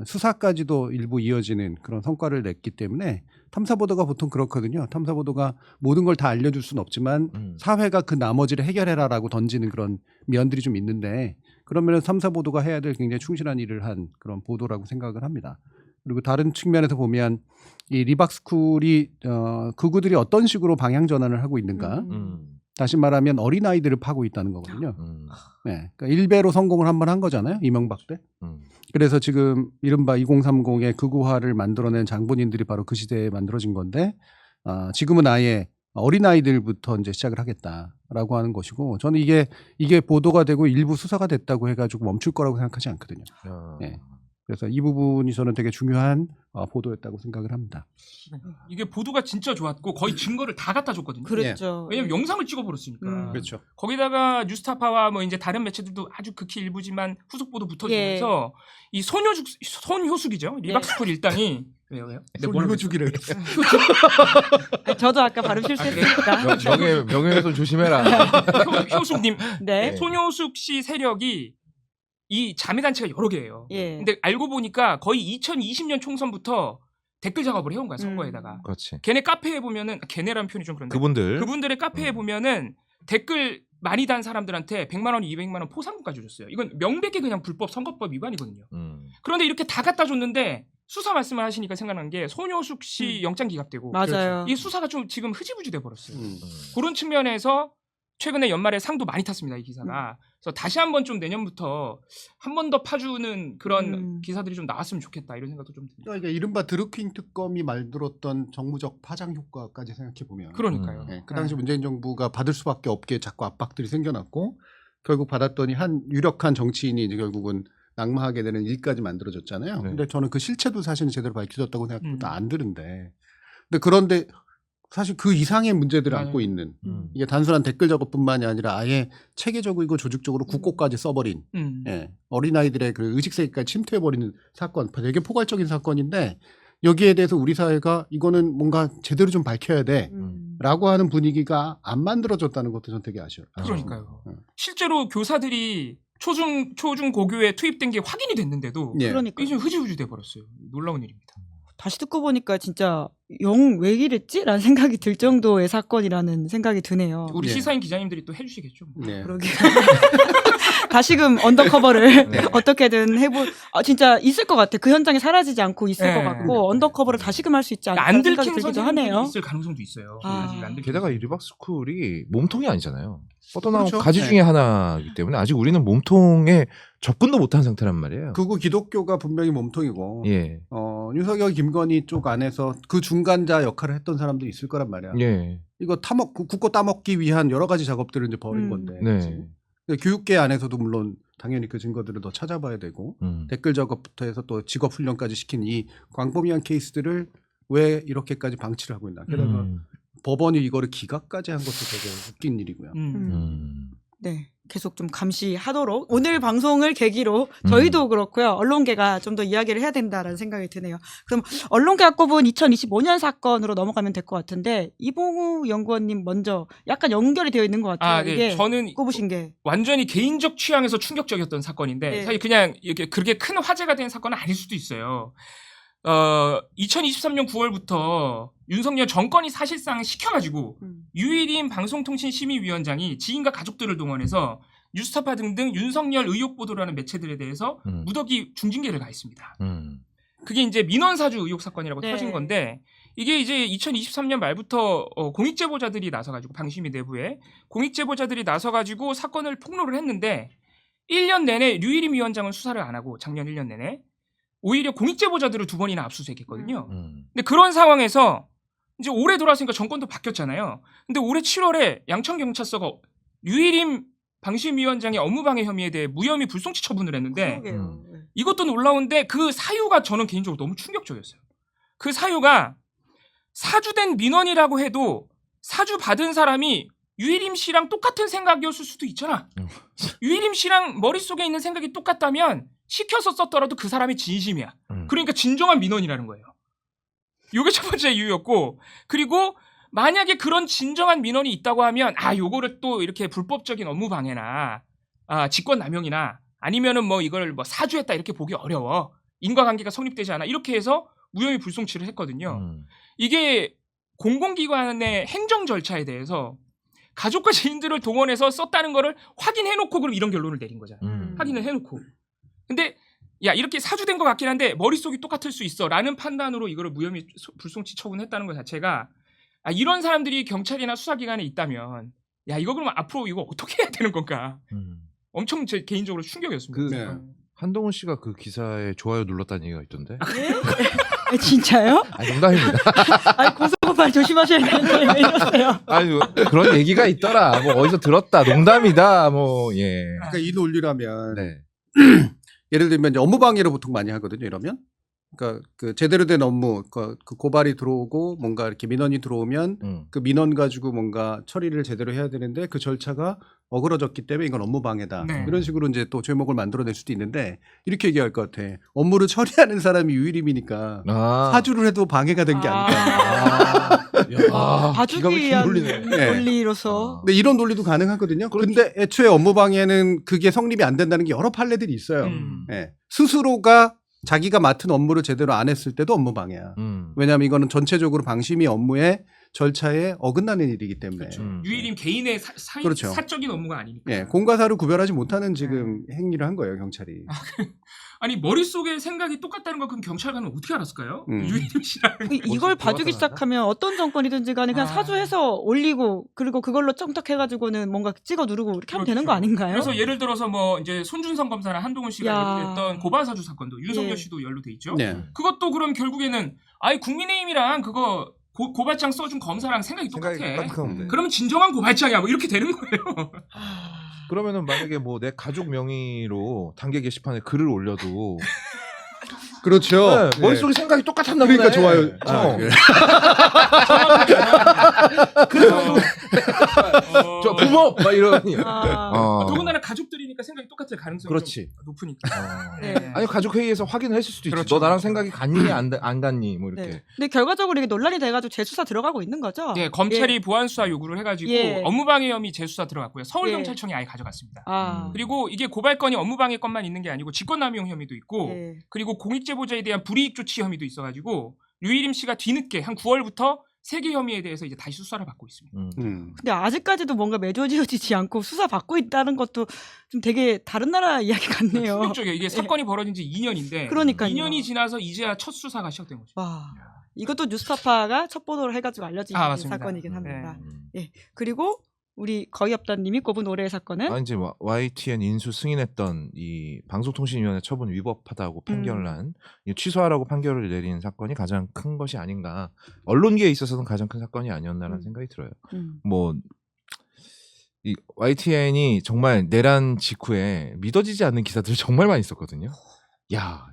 수사까지도 일부 이어지는 그런 성과를 냈기 때문에 탐사보도가 보통 그렇거든요. 탐사보도가 모든 걸 다 알려줄 수는 없지만 사회가 그 나머지를 해결해라라고 던지는 그런 면들이 좀 있는데 그러면 탐사보도가 해야 될 굉장히 충실한 일을 한 그런 보도라고 생각을 합니다. 그리고 다른 측면에서 보면 이 리박스쿨이 그구들이 어떤 식으로 방향 전환을 하고 있는가 다시 말하면 어린아이들을 파고 있다는 거거든요. 네, 그러니까 일배로 성공을 한번 한 거잖아요. 이명박 때. 그래서 지금 이른바 2030의 극우화를 만들어낸 장본인들이 바로 그 시대에 만들어진 건데 지금은 아예 어린아이들부터 이제 시작을 하겠다라고 하는 것이고 저는 이게 보도가 되고 일부 수사가 됐다고 해가지고 멈출 거라고 생각하지 않거든요. 네. 그래서 이 부분이 저는 되게 중요한 보도였다고 생각을 합니다. 이게 보도가 진짜 좋았고 거의 증거를 다 갖다 줬거든요. 그렇죠. 왜냐면 영상을 찍어버렸으니까. 그렇죠. 거기다가 뉴스타파와 뭐 이제 다른 매체들도 아주 극히 일부지만 후속 보도 붙어주면서 이 손효숙이죠. 리박스쿨 일당이 왜요? 솔로 죽이라 그랬어요. 저도 아까 발음 실수했으니까. 명예훼손 조심해라. 효숙님, 네. 손효숙 씨 세력이 이 자매단체가 여러 개예요. 예. 근데 알고 보니까 거의 2020년 총선부터 댓글 작업을 해온 거야 선거에다가. 그렇지. 걔네 카페에 보면은 걔네라는 표현이 좀 그런데 그분들의 카페에 보면은 댓글 많이 단 사람들한테 100만 원, 200만 원 포상금까지 줬어요. 이건 명백히 그냥 불법 선거법 위반이거든요. 그런데 이렇게 다 갖다 줬는데 수사 말씀을 하시니까 생각난 게 손효숙 씨 영장 기각되고 맞아요. 이 수사가 좀 지금 흐지부지 돼 버렸어요. 그런 측면에서 최근에 연말에 상도 많이 탔습니다 이 기사가. 그래서 다시 한번 좀 내년부터 한 번 더 파주는 그런 기사들이 좀 나왔으면 좋겠다 이런 생각도 좀 듭니다. 그러니까 이른바 드루킹 특검이 말들었던 정무적 파장 효과까지 생각해 보면, 그러니까요. 그 당시 문재인 정부가 받을 수밖에 없게 자꾸 압박들이 생겨났고 결국 받았더니 한 유력한 정치인이 이제 결국은 낙마하게 되는 일까지 만들어졌잖아요. 네. 근데 저는 그 실체도 사실은 제대로 밝혀졌다고 생각보다 안 드는데, 그런데 사실 그 이상의 문제들을 안고 있는, 이게 단순한 댓글 작업뿐만이 아니라 아예 체계적이고 조직적으로 국고까지 써버린, 어린아이들의 그 의식세계까지 침투해버리는 사건, 되게 포괄적인 사건인데 여기에 대해서 우리 사회가 이거는 뭔가 제대로 좀 밝혀야 돼 라고 하는 분위기가 안 만들어졌다는 것도 전 되게 아쉬워요. 그러니까요. 실제로 교사들이 초중 고교에 투입된 게 확인이 됐는데도 그러니까 이게 좀 흐지부지 돼 버렸어요. 놀라운 일입니다. 다시 듣고 보니까 진짜 영 왜 이랬지라는 생각이 들 정도의 사건이라는 생각이 드네요. 우리 시사인 기자님들이 또 해주시겠죠. 네. 그러게. 다시금 언더커버를 어떻게든 진짜 있을 것 같아. 그 현장에 사라지지 않고 있을 것 같고 언더커버를 다시금 할 수 있지 않을까 안 생각이 들킨 들기도 하네요. 선생님들이 있을 가능성도 있어요. 아직 안 들킨 게다가 이 리박스쿨이 몸통이 아니잖아요. 뻗어나온 그렇죠. 가지 중에 하나이기 때문에 아직 우리는 몸통에 접근도 못한 상태란 말이에요. 그거 기독교가 분명히 몸통이고, 예. 윤석열, 김건희 쪽 안에서 그 중간자 역할을 했던 사람도 있을 거란 말이야. 예. 이거 국고 따먹기 위한 여러 가지 작업들을 이제 벌인 건데. 네. 그치? 교육계 안에서도 물론 당연히 그 증거들을 더 찾아봐야 되고, 댓글 작업부터 해서 또 직업 훈련까지 시킨 이 광범위한 케이스들을 왜 이렇게까지 방치를 하고 있나. 게다가 법원이 이거를 기각까지 한 것도 되게 웃긴 일이고요. 네. 계속 좀 감시하도록 오늘 방송을 계기로 저희도 그렇고요. 언론계가 좀 더 이야기를 해야 된다라는 생각이 드네요. 그럼 언론계가 꼽은 2025년 사건으로 넘어가면 될 것 같은데 이봉우 연구원님 먼저 약간 연결이 되어 있는 것 같아요. 네. 이게 저는 꼽으신 게 완전히 개인적 취향에서 충격적이었던 사건인데 네. 사실 그냥 이렇게 그렇게 큰 화제가 된 사건은 아닐 수도 있어요. 2023년 9월부터 윤석열 정권이 사실상 시켜가지고 유일인 방송통신심의위원장이 지인과 가족들을 동원해서 뉴스타파 등등 윤석열 의혹 보도라는 매체들에 대해서 무더기 중징계를 가했습니다. 그게 이제 민원사주 의혹 사건이라고 네. 터진 건데 이게 이제 2023년 말부터 공익제보자들이 나서가지고 방심위 내부에 공익제보자들이 나서가지고 사건을 폭로를 했는데 1년 내내 류일임 위원장은 수사를 안 하고 작년 1년 내내 오히려 공익제보자들을 2번이나 압수수색했거든요. 근데 그런 상황에서 이제 올해 돌아왔으니까 정권도 바뀌었잖아요. 근데 올해 7월에 양천경찰서가 류일임 방심위원장의 업무방해 혐의에 대해 무혐의 불송치 처분을 했는데 이것도 놀라운데 그 사유가 저는 개인적으로 너무 충격적이었어요. 그 사유가 사주된 민원이라고 해도 사주 받은 사람이 유일임 씨랑 똑같은 생각이었을 수도 있잖아. 유일임 씨랑 머릿속에 있는 생각이 똑같다면 시켜서 썼더라도 그 사람이 진심이야. 그러니까 진정한 민원이라는 거예요. 이게 첫 번째 이유였고, 그리고 만약에 그런 진정한 민원이 있다고 하면 요거를 또 이렇게 불법적인 업무 방해나 직권 남용이나 아니면은 뭐 이걸 뭐 사주했다 이렇게 보기 어려워. 인과관계가 성립되지 않아. 이렇게 해서 무혐의 불송치를 했거든요. 이게 공공기관의 행정 절차에 대해서 가족과 지인들을 동원해서 썼다는 거를 확인해놓고 그럼 이런 결론을 내린 거잖아요. 확인을 해놓고. 근데 야 이렇게 사주된 것 같긴 한데 머릿속이 똑같을 수 있어 라는 판단으로 이거를 무혐의 불송치 처분했다는 것 자체가 이런 사람들이 경찰이나 수사기관에 있다면 야 이거 그러면 앞으로 이거 어떻게 해야 되는 건가 엄청 제 개인적으로 충격이었습니다. 한동훈 씨가 그 기사에 좋아요 눌렀다는 얘기가 있던데. 진짜요? 농담입니다. 고소고발 조심하셔야 되는데 왜 이러세요? 그런 얘기가 있더라. 뭐 어디서 들었다. 농담이다. 뭐 예. 그러니까 이 논리라면 네. 예를 들면 이제 업무방해를 보통 많이 하거든요. 이러면 그러니까 그 제대로 된 업무, 그 고발이 들어오고 뭔가 이렇게 민원이 들어오면 그 민원 가지고 뭔가 처리를 제대로 해야 되는데 그 절차가 어그러졌기 때문에 이건 업무방해다. 네. 이런 식으로 이제 또 제목을 만들어낼 수도 있는데 이렇게 얘기할 것 같아. 업무를 처리하는 사람이 유일임이니까 사주를 해도 방해가 된 게 아닐까. 봐주기 위한 논리로서. 근데 이런 논리도 가능하거든요. 근데 애초에 업무방해는 그게 성립이 안 된다는 게 여러 판례들이 있어요. 예. 스스로가 자기가 맡은 업무를 제대로 안 했을 때도 업무방해야. 왜냐하면 이거는 전체적으로 방심이 업무의 절차에 어긋나는 일이기 때문에. 그렇죠. 유일임 개인의 그렇죠. 사적인 업무가 아니니까. 예, 공과 사를 구별하지 못하는 지금 행위를 한 거예요, 경찰이. 아니 머릿속에 생각이 똑같다는 거 그럼 경찰관은 어떻게 알았을까요? 유일임 씨랑 이걸 봐주기 시작하면 어떤 정권이든지 간에 그냥 사주해서 올리고 그리고 그걸로 쩡떡해가지고는 뭔가 찍어 누르고 이렇게 하면 되는 거 아닌가요? 그래서 예를 들어서 뭐 이제 손준성 검사나 한동훈 씨가 연루됐던 고발사주 사건도 윤석열 씨도 연루돼 있죠. 그것도 그럼 결국에는 아이 국민의힘이랑 그거 고발장 써준 검사랑 생각이 똑같아. 그러면 진정한 고발장이야. 뭐 이렇게 되는 거예요. 그러면은 만약에 뭐 내 가족 명의로 단계 게시판에 글을 올려도 그렇죠. 네, 머릿속에 생각이 똑같았나 보네. 그러니까 좋아요. 그래서 저 부모 막 이러니. 더군다나 가족들이니까 생각이 똑같을 가능성이 그렇지. 좀 높으니까. 아니 가족 회의에서 확인을 했을 수도 있지. 너 나랑 생각이 같니 안 같니 뭐 이렇게. 근데 결과적으로 이게 논란이 돼가지고 재수사 들어가고 있는 거죠. 네, 검찰이 보안 수사 요구를 해가지고 업무방해 혐의 재수사 들어갔고요. 서울경찰청이 아예 가져갔습니다. 그리고 이게 고발건이 업무방해 건만 있는 게 아니고 직권남용 혐의도 있고 그리고 공익제보자에 대한 불이익 조치 혐의도 있어가지고 류일임 씨가 뒤늦게 한 9월부터 3개 혐의에 대해서 이제 다시 수사를 받고 있습니다. 근데 아직까지도 뭔가 매조지어지지 않고 수사 받고 있다는 것도 좀 되게 다른 나라 이야기 같네요. 충격적이에요. 이게 사건이 벌어진 지 2년인데 그러니까요. 2년이 지나서 이제야 첫 수사가 시작된 거죠. 와, 이것도 뉴스타파가 첫 보도를 해가지고 알려진 사건이긴 합니다. 예. 그리고 우리 거의 없다님이 꼽은 올해의 사건은 이제 YTN 인수 승인했던 이 방송통신위원회 처분 위법하다고 판결난 취소하라고 판결을 내린 사건이 가장 큰 것이 아닌가. 언론계에 있어서는 가장 큰 사건이 아니었나라는 생각이 들어요. 뭐 이 YTN이 정말 내란 직후에 믿어지지 않는 기사들을 정말 많이 썼거든요. 야,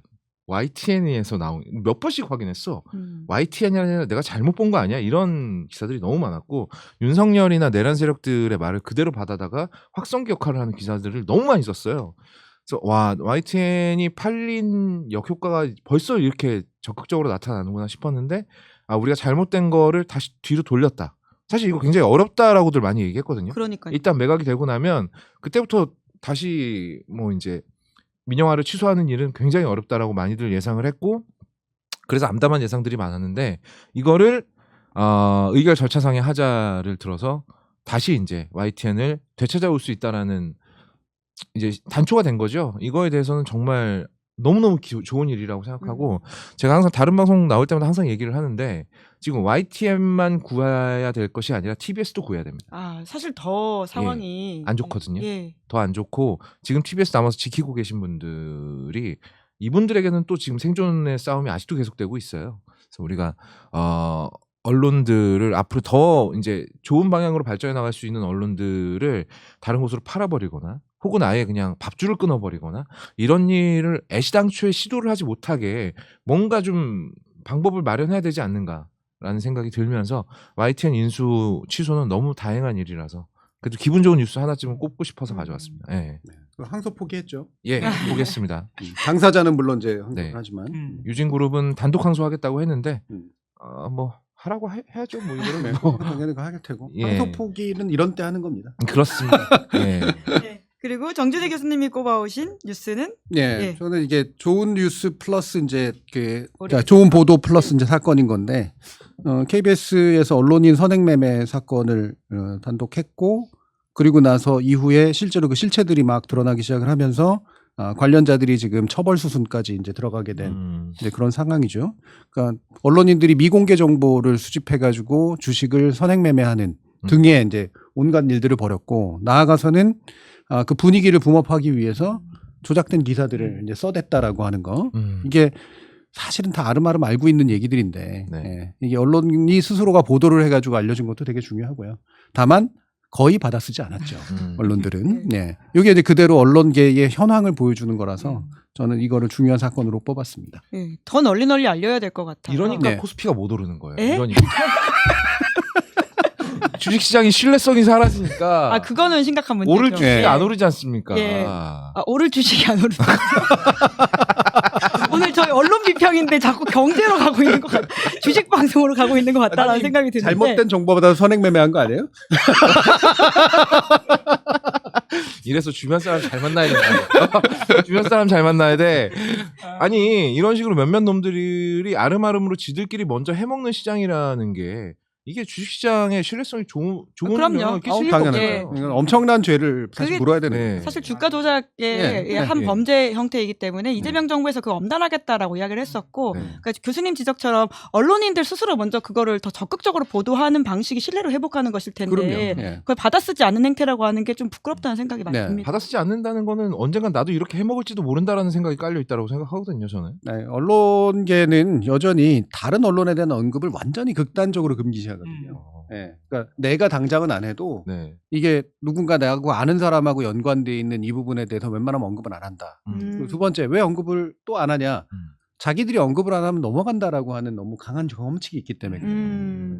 YTN에서 나온 몇 번씩 확인했어. YTN이 아니라 내가 잘못 본 거 아니야? 이런 기사들이 너무 많았고 윤석열이나 내란 세력들의 말을 그대로 받아다가 확성기 역할을 하는 기사들을 너무 많이 썼어요. 그래서 와, YTN이 팔린 역효과가 벌써 이렇게 적극적으로 나타나는구나 싶었는데 우리가 잘못된 거를 다시 뒤로 돌렸다. 사실 이거 굉장히 어렵다라고들 많이 얘기했거든요. 그러니까요. 일단 매각이 되고 나면 그때부터 다시 뭐 이제 민영화를 취소하는 일은 굉장히 어렵다라고 많이들 예상을 했고 그래서 암담한 예상들이 많았는데 이거를 의결 절차상의 하자를 들어서 다시 이제 YTN을 되찾아올 수 있다라는 이제 단초가 된 거죠. 이거에 대해서는 정말 너무너무 좋은 일이라고 생각하고 제가 항상 다른 방송 나올 때마다 항상 얘기를 하는데 지금 YTN만 구해야 될 것이 아니라 TBS도 구해야 됩니다. 사실 더 상황이 안 좋거든요. 더 안 좋고 지금 TBS 남아서 지키고 계신 분들이 이분들에게는 또 지금 생존의 싸움이 아직도 계속되고 있어요. 그래서 우리가 언론들을 앞으로 더 이제 좋은 방향으로 발전해 나갈 수 있는 언론들을 다른 곳으로 팔아버리거나 혹은 아예 그냥 밥줄을 끊어버리거나 이런 일을 애시당초에 시도를 하지 못하게 뭔가 좀 방법을 마련해야 되지 않는가라는 생각이 들면서 YTN 인수 취소는 너무 다행한 일이라서 그래도 기분 좋은 뉴스 하나쯤은 꼽고 싶어서 가져왔습니다. 항소 포기했죠. 보겠습니다. 당사자는 물론 이제 항소하지만 유진그룹은 단독 항소하겠다고 했는데 뭐 하라고 해야죠. 뭐 이거는 당연히 할 테고 항소 포기는 이런 때 하는 겁니다. 그렇습니다. 그리고 정준희 교수님이 꼽아오신 뉴스는 저는 이게 좋은 뉴스 플러스 이제 좋은 보도 플러스 이제 사건인 건데 KBS에서 언론인 선행매매 사건을 단독했고 그리고 나서 이후에 실제로 그 실체들이 막 드러나기 시작을 하면서 관련자들이 지금 처벌 수순까지 이제 들어가게 된 이제 그런 상황이죠. 그러니까 언론인들이 미공개 정보를 수집해가지고 주식을 선행매매하는 등의 이제 온갖 일들을 벌였고 나아가서는 그 분위기를 붕업하기 위해서 조작된 기사들을 이제 써댔다라고 하는 거. 이게 사실은 다 아름아름 알고 있는 얘기들인데 이게 언론이 스스로가 보도를 해가지고 알려진 것도 되게 중요하고요. 다만 거의 받아쓰지 않았죠. 언론들은. 이게 이제 그대로 언론계의 현황을 보여주는 거라서 저는 이거를 중요한 사건으로 뽑았습니다. 더 널리 알려야 될 것 같아요. 이러니까 코스피가 못 오르는 거예요. 이러니까. 주식시장이 신뢰성이 사라지니까 그거는 심각한 문제죠. 오를 주식이 예. 안 오르지 않습니까? 예. 오를 주식이 안 오르죠. 오늘 저희 언론 비평인데 자꾸 경제로 가고 있는 것 같, 주식 방송으로 가고 있는 것 같다라는 생각이 드는데. 잘못된 정보보다 선행매매한 거 아니에요? 이래서 주변 사람 잘 만나야 된다. 주변 사람 잘 만나야 돼. 아니 이런 식으로 몇몇 놈들이 아름아름으로 지들끼리 먼저 해먹는 시장이라는 게 이게 주식시장의 신뢰성이 좋은 그럼요. 영향을 끼칠 리가 당연하죠. 예. 없어요. 이건 엄청난 죄를 사실 그게- 물어야 되는 네. 거예요. 사실 주가 조작의 예. 한 예. 범죄 형태이기 때문에 이재명 정부에서 그거 엄단하겠다라고 이야기를 했었고 네. 그러니까 교수님 지적처럼 언론인들 스스로 먼저 그거를 더 적극적으로 보도하는 방식이 신뢰를 회복하는 것일 텐데 그럼요. 예. 그걸 받아쓰지 않는 행태라고 하는 게 좀 부끄럽다는 생각이 많이 네. 듭니다. 받아쓰지 않는다는 거는 언젠간 나도 이렇게 해먹을지도 모른다라는 생각이 깔려 있다고 생각하거든요. 저는. 네, 언론계는 여전히 다른 언론에 대한 언급을 완전히 극단적으로 금기시하거든요. 네, 그러니까 내가 당장은 안 해도 네. 이게 누군가 나하고 아는 사람하고 연관돼 있는 이 부분에 대해서 웬만하면 언급은 안 한다. 그리고 두 번째, 왜 언급을 또 안 하냐? 자기들이 언급을 안 하면 넘어간다라고 하는 너무 강한 경험칙이 있기 때문에 그래요.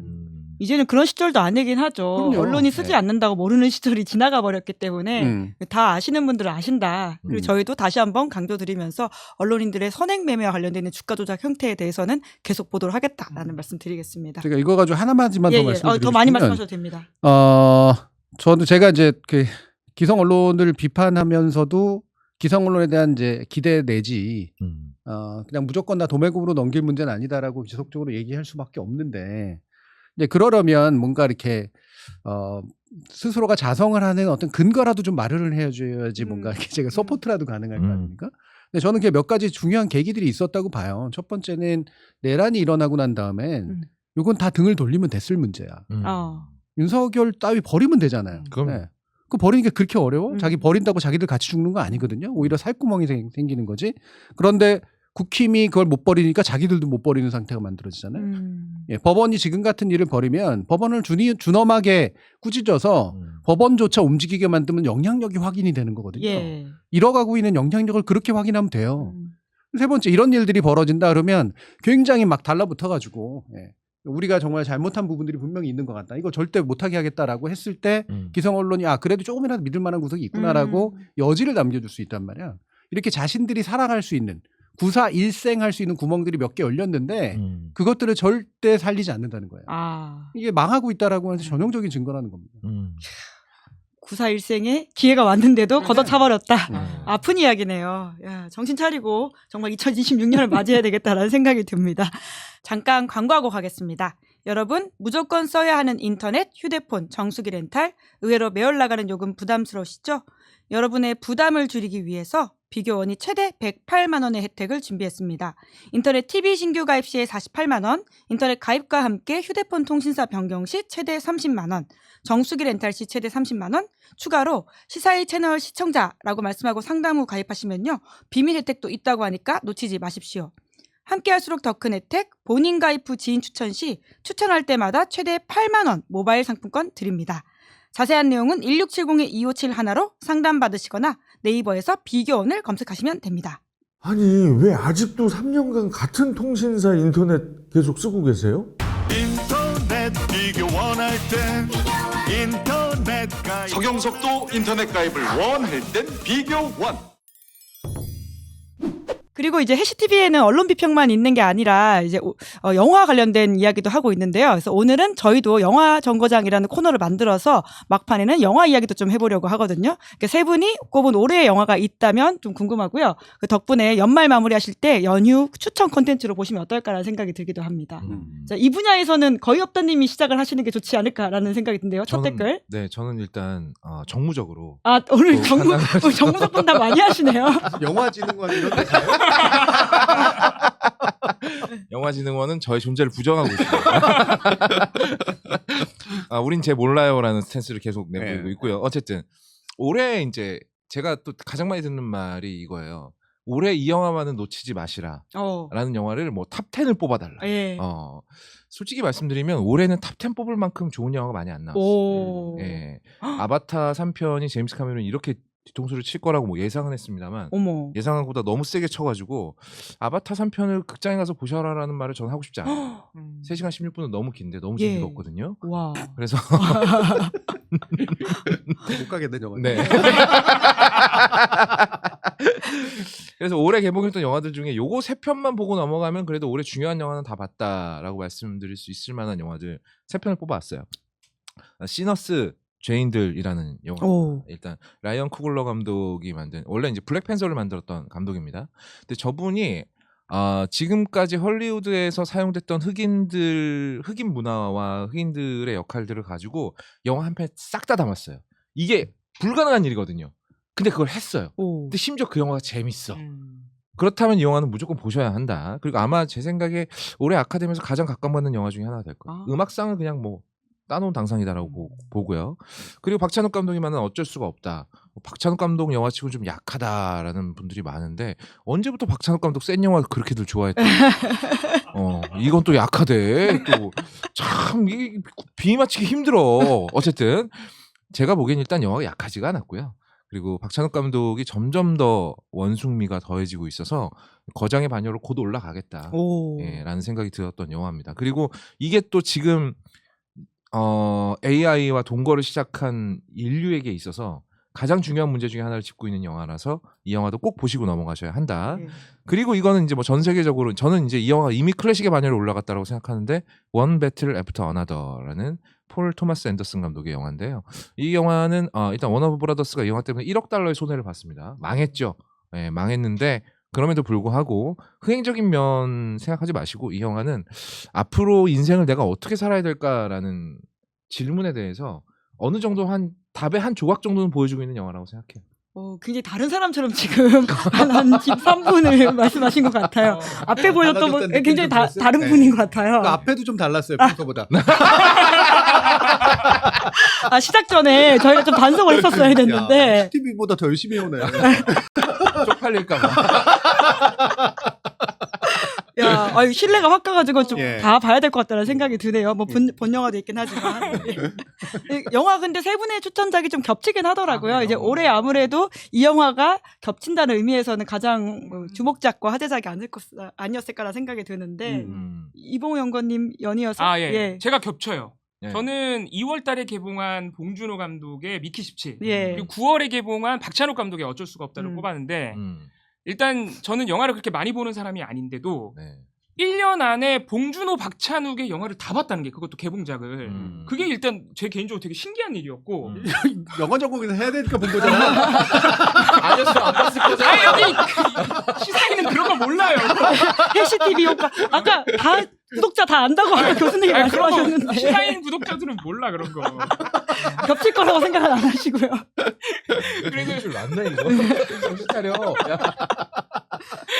이제는 그런 시절도 아니긴 하죠. 그럼요. 언론이 쓰지 네. 않는다고 모르는 시절이 지나가 버렸기 때문에 다 아시는 분들은 아신다. 그리고 저희도 다시 한번 강조드리면서 언론인들의 선행매매와 관련된 있는 주가 조작 형태에 대해서는 계속 보도록 하겠다라는 말씀 드리겠습니다. 제가 이거 가지고 하나만 더 말씀드리면 더 많이 말씀하셔도 됩니다. 저도 제가 이제 그 기성 언론을 비판하면서도 기성 언론에 대한 이제 기대 내지 그냥 무조건 다 도매금으로 넘길 문제는 아니다라고 지속적으로 얘기할 수밖에 없는데 이제 그러려면 뭔가 이렇게 스스로가 자성을 하는 어떤 근거라도 좀 마련을 해줘야지 뭔가 이렇게 제가 서포트라도 가능할 거 아닙니까? 근데 저는 그게 몇 가지 중요한 계기들이 있었다고 봐요. 첫 번째는 내란이 일어나고 난 다음엔 이건 다 등을 돌리면 됐을 문제야. 윤석열 따위 버리면 되잖아요. 그럼. 네. 그 버리는 게 그렇게 어려워? 자기 버린다고 자기들 같이 죽는 거 아니거든요. 오히려 살구멍이 생기는 거지. 그런데 국힘이 그걸 못 버리니까 자기들도 못 버리는 상태가 만들어지잖아요. 예, 법원이 지금 같은 일을 벌이면 법원을 준엄하게 꾸짖어서 법원조차 움직이게 만들면 영향력이 확인이 되는 거거든요. 예. 잃어가고 있는 영향력을 그렇게 확인하면 돼요. 세 번째, 이런 일들이 벌어진다 그러면 굉장히 막 달라붙어가지고 우리가 정말 잘못한 부분들이 분명히 있는 것 같다. 이거 절대 못하게 하겠다라고 했을 때 기성 언론이 그래도 조금이라도 믿을 만한 구석이 있구나라고 여지를 남겨줄 수 있단 말이야. 이렇게 자신들이 살아갈 수 있는 구사 일생할 수 있는 구멍들이 몇 개 열렸는데 그것들을 절대 살리지 않는다는 거예요. 이게 망하고 있다라고 하는 전형적인 증거라는 겁니다. 구사일생에 기회가 왔는데도 걷어차버렸다. 아픈 이야기네요. 야, 정신 차리고 정말 2026년을 맞이해야 되겠다라는 생각이 듭니다. 잠깐 광고하고 가겠습니다. 여러분, 무조건 써야 하는 인터넷, 휴대폰, 정수기 렌탈, 의외로 매월 나가는 요금 부담스러우시죠? 여러분의 부담을 줄이기 위해서 비교원이 최대 108만 원의 혜택을 준비했습니다. 인터넷 TV 신규 가입 시에 48만 원, 인터넷 가입과 함께 휴대폰 통신사 변경 시 최대 30만 원, 정수기 렌탈 시 최대 30만 원, 추가로 시사일 채널 시청자라고 말씀하고 상담 후 가입하시면요. 비밀 혜택도 있다고 하니까 놓치지 마십시오. 함께할수록 더 큰 혜택, 본인 가입 후 지인 추천 시 추천할 때마다 최대 8만 원 모바일 상품권 드립니다. 자세한 내용은 1670-2571로 상담받으시거나 네이버에서 비교원을 검색하시면 됩니다. 아니 왜 아직도 3년간 같은 통신사 인터넷 계속 쓰고 계세요? 인터넷 비교 원할 땐 인터넷 가입 서경석도 인터넷 가입을 원할 땐 비교원. 그리고 이제 해시TV에는 언론 비평만 있는 게 아니라 이제 영화 관련된 이야기도 하고 있는데요. 그래서 오늘은 저희도 영화 정거장이라는 코너를 만들어서 막판에는 영화 이야기도 좀 해보려고 하거든요. 그러니까 세 분이 꼽은 올해의 영화가 있다면 좀 궁금하고요. 그 덕분에 연말 마무리하실 때 연휴 추천 콘텐츠로 보시면 어떨까라는 생각이 들기도 합니다. 자, 이 분야에서는 거의 없다님이 시작을 하시는 게 좋지 않을까라는 생각이 든데요. 첫 댓글. 네, 저는 일단 정무적으로. 오늘 정무적 분담 많이 하시네요. 영화진흥원 이런 데 가요? 영화진흥원은 저의 존재를 부정하고 있습니다. 우린 쟤 몰라요라는 스탠스를 계속 내보이고 있고요. 어쨌든 올해 이제 제가 또 가장 많이 듣는 말이 이거예요. 올해 이 영화만은 놓치지 마시라. 라는 영화를 뭐 탑 10을 뽑아달라. 예. 솔직히 말씀드리면 올해는 탑 10 뽑을 만큼 좋은 영화가 많이 안 나왔어요. 예. 아바타 3편이 제임스 카메론이 이렇게 뒤통수를 칠 거라고 뭐 예상은 했습니다만 어머. 예상한 것보다 너무 세게 쳐가지고 아바타 3편을 극장에 가서 보셔라라는 말을 저는 하고 싶지 않아요. 3시간 16분은 너무 긴데 너무 예. 재미가 없거든요. 와. 그래서 못 가겠네 영화. 네. 그래서 올해 개봉했던 영화들 중에 요거 3편만 보고 넘어가면 그래도 올해 중요한 영화는 다 봤다라고 말씀드릴 수 있을 만한 영화들 3편을 뽑아왔어요. 시너스 죄인들이라는 영화. 오. 일단 라이언 쿠글러 감독이 만든 원래 이제 블랙팬서를 만들었던 감독입니다. 근데 저분이 지금까지 헐리우드에서 사용됐던 흑인 문화와 흑인들의 역할들을 가지고 영화 한 편 싹 다 담았어요. 이게 불가능한 일이거든요. 근데 그걸 했어요. 오. 근데 심지어 그 영화가 재밌어. 그렇다면 이 영화는 무조건 보셔야 한다. 그리고 아마 제 생각에 올해 아카데미에서 가장 각광받는 영화 중에 하나가 될 거예요. 음악상은 그냥 뭐 따놓은 당상이다라고 보고요. 그리고 박찬욱 감독이 만든 어쩔 수가 없다. 박찬욱 감독 영화치고 좀 약하다라는 분들이 많은데 언제부터 박찬욱 감독 센 영화 그렇게들 좋아했다. 이건 또 약하대. 또 참 이게 비위 맞추기 힘들어. 어쨌든 제가 보기엔 일단 영화가 약하지가 않았고요. 그리고 박찬욱 감독이 점점 더 원숭미가 더해지고 있어서 거장의 반열로 곧 올라가겠다. 라는 생각이 들었던 영화입니다. 그리고 이게 또 지금 AI와 동거를 시작한 인류에게 있어서 가장 중요한 문제 중에 하나를 짚고 있는 영화라서 이 영화도 꼭 보시고 넘어가셔야 한다. 그리고 이거는 이제 뭐 전 세계적으로 저는 이제 이 영화가 이미 클래식의 반열에 올라갔다고 생각하는데 One Battle After Another라는 폴 토마스 앤더슨 감독의 영화인데요. 이 영화는 일단 워너브 브라더스가 이 영화 때문에 1억 달러의 손해를 봤습니다. 망했죠. 네, 망했는데 그럼에도 불구하고 흥행적인 면 생각하지 마시고 이 영화는 앞으로 인생을 내가 어떻게 살아야 될까라는 질문에 대해서 어느 정도 한 답의 한 조각 정도는 보여주고 있는 영화라고 생각해요. 굉장히 다른 사람처럼 지금 한 13분을 말씀하신 것 같아요. 앞에 보였던 분 굉장히 다른 분인 것 같아요. 그 앞에도 좀 달랐어요. 평소보다. 시작 전에 저희가 좀 반성을 했었어야 됐는데. TV보다 더 열심히 해오네. 쪽팔릴까봐. 야, 신뢰가 확 가가지고 좀 다 봐야 될 것 같다는 생각이 드네요. 뭐 본 영화도 있긴 하지만. 영화 근데 세 분의 추천작이 좀 겹치긴 하더라고요. 이제 올해 아무래도 이 영화가 겹친다는 의미에서는 가장 주목작과 화제작이 아니었을까라는 생각이 드는데 이봉우 연구원님 연이어서 예. 제가 겹쳐요. 예. 저는 2월달에 개봉한 봉준호 감독의 미키 17 예. 그리고 9월에 개봉한 박찬욱 감독의 어쩔 수가 없다를 꼽았는데 일단 저는 영화를 그렇게 많이 보는 사람이 아닌데도 1년 안에 봉준호, 박찬욱의 영화를 다 봤다는 게 그것도 개봉작을 그게 일단 제 개인적으로 되게 신기한 일이었고 영화 전공에서 해야 되니까 본 거잖아. 아니었으면 안 봤을 거잖아. 여기 시사인은 그런 거 몰라요. 해시TV 효과 아까 구독자 다 안다고 아까 교수님이 말씀하셨는데 시사인 구독자들은 몰라 그런 거. 겹칠 거라고 생각은 안 하시고요. 그래서 줄 맞네 이거. 정신 차려.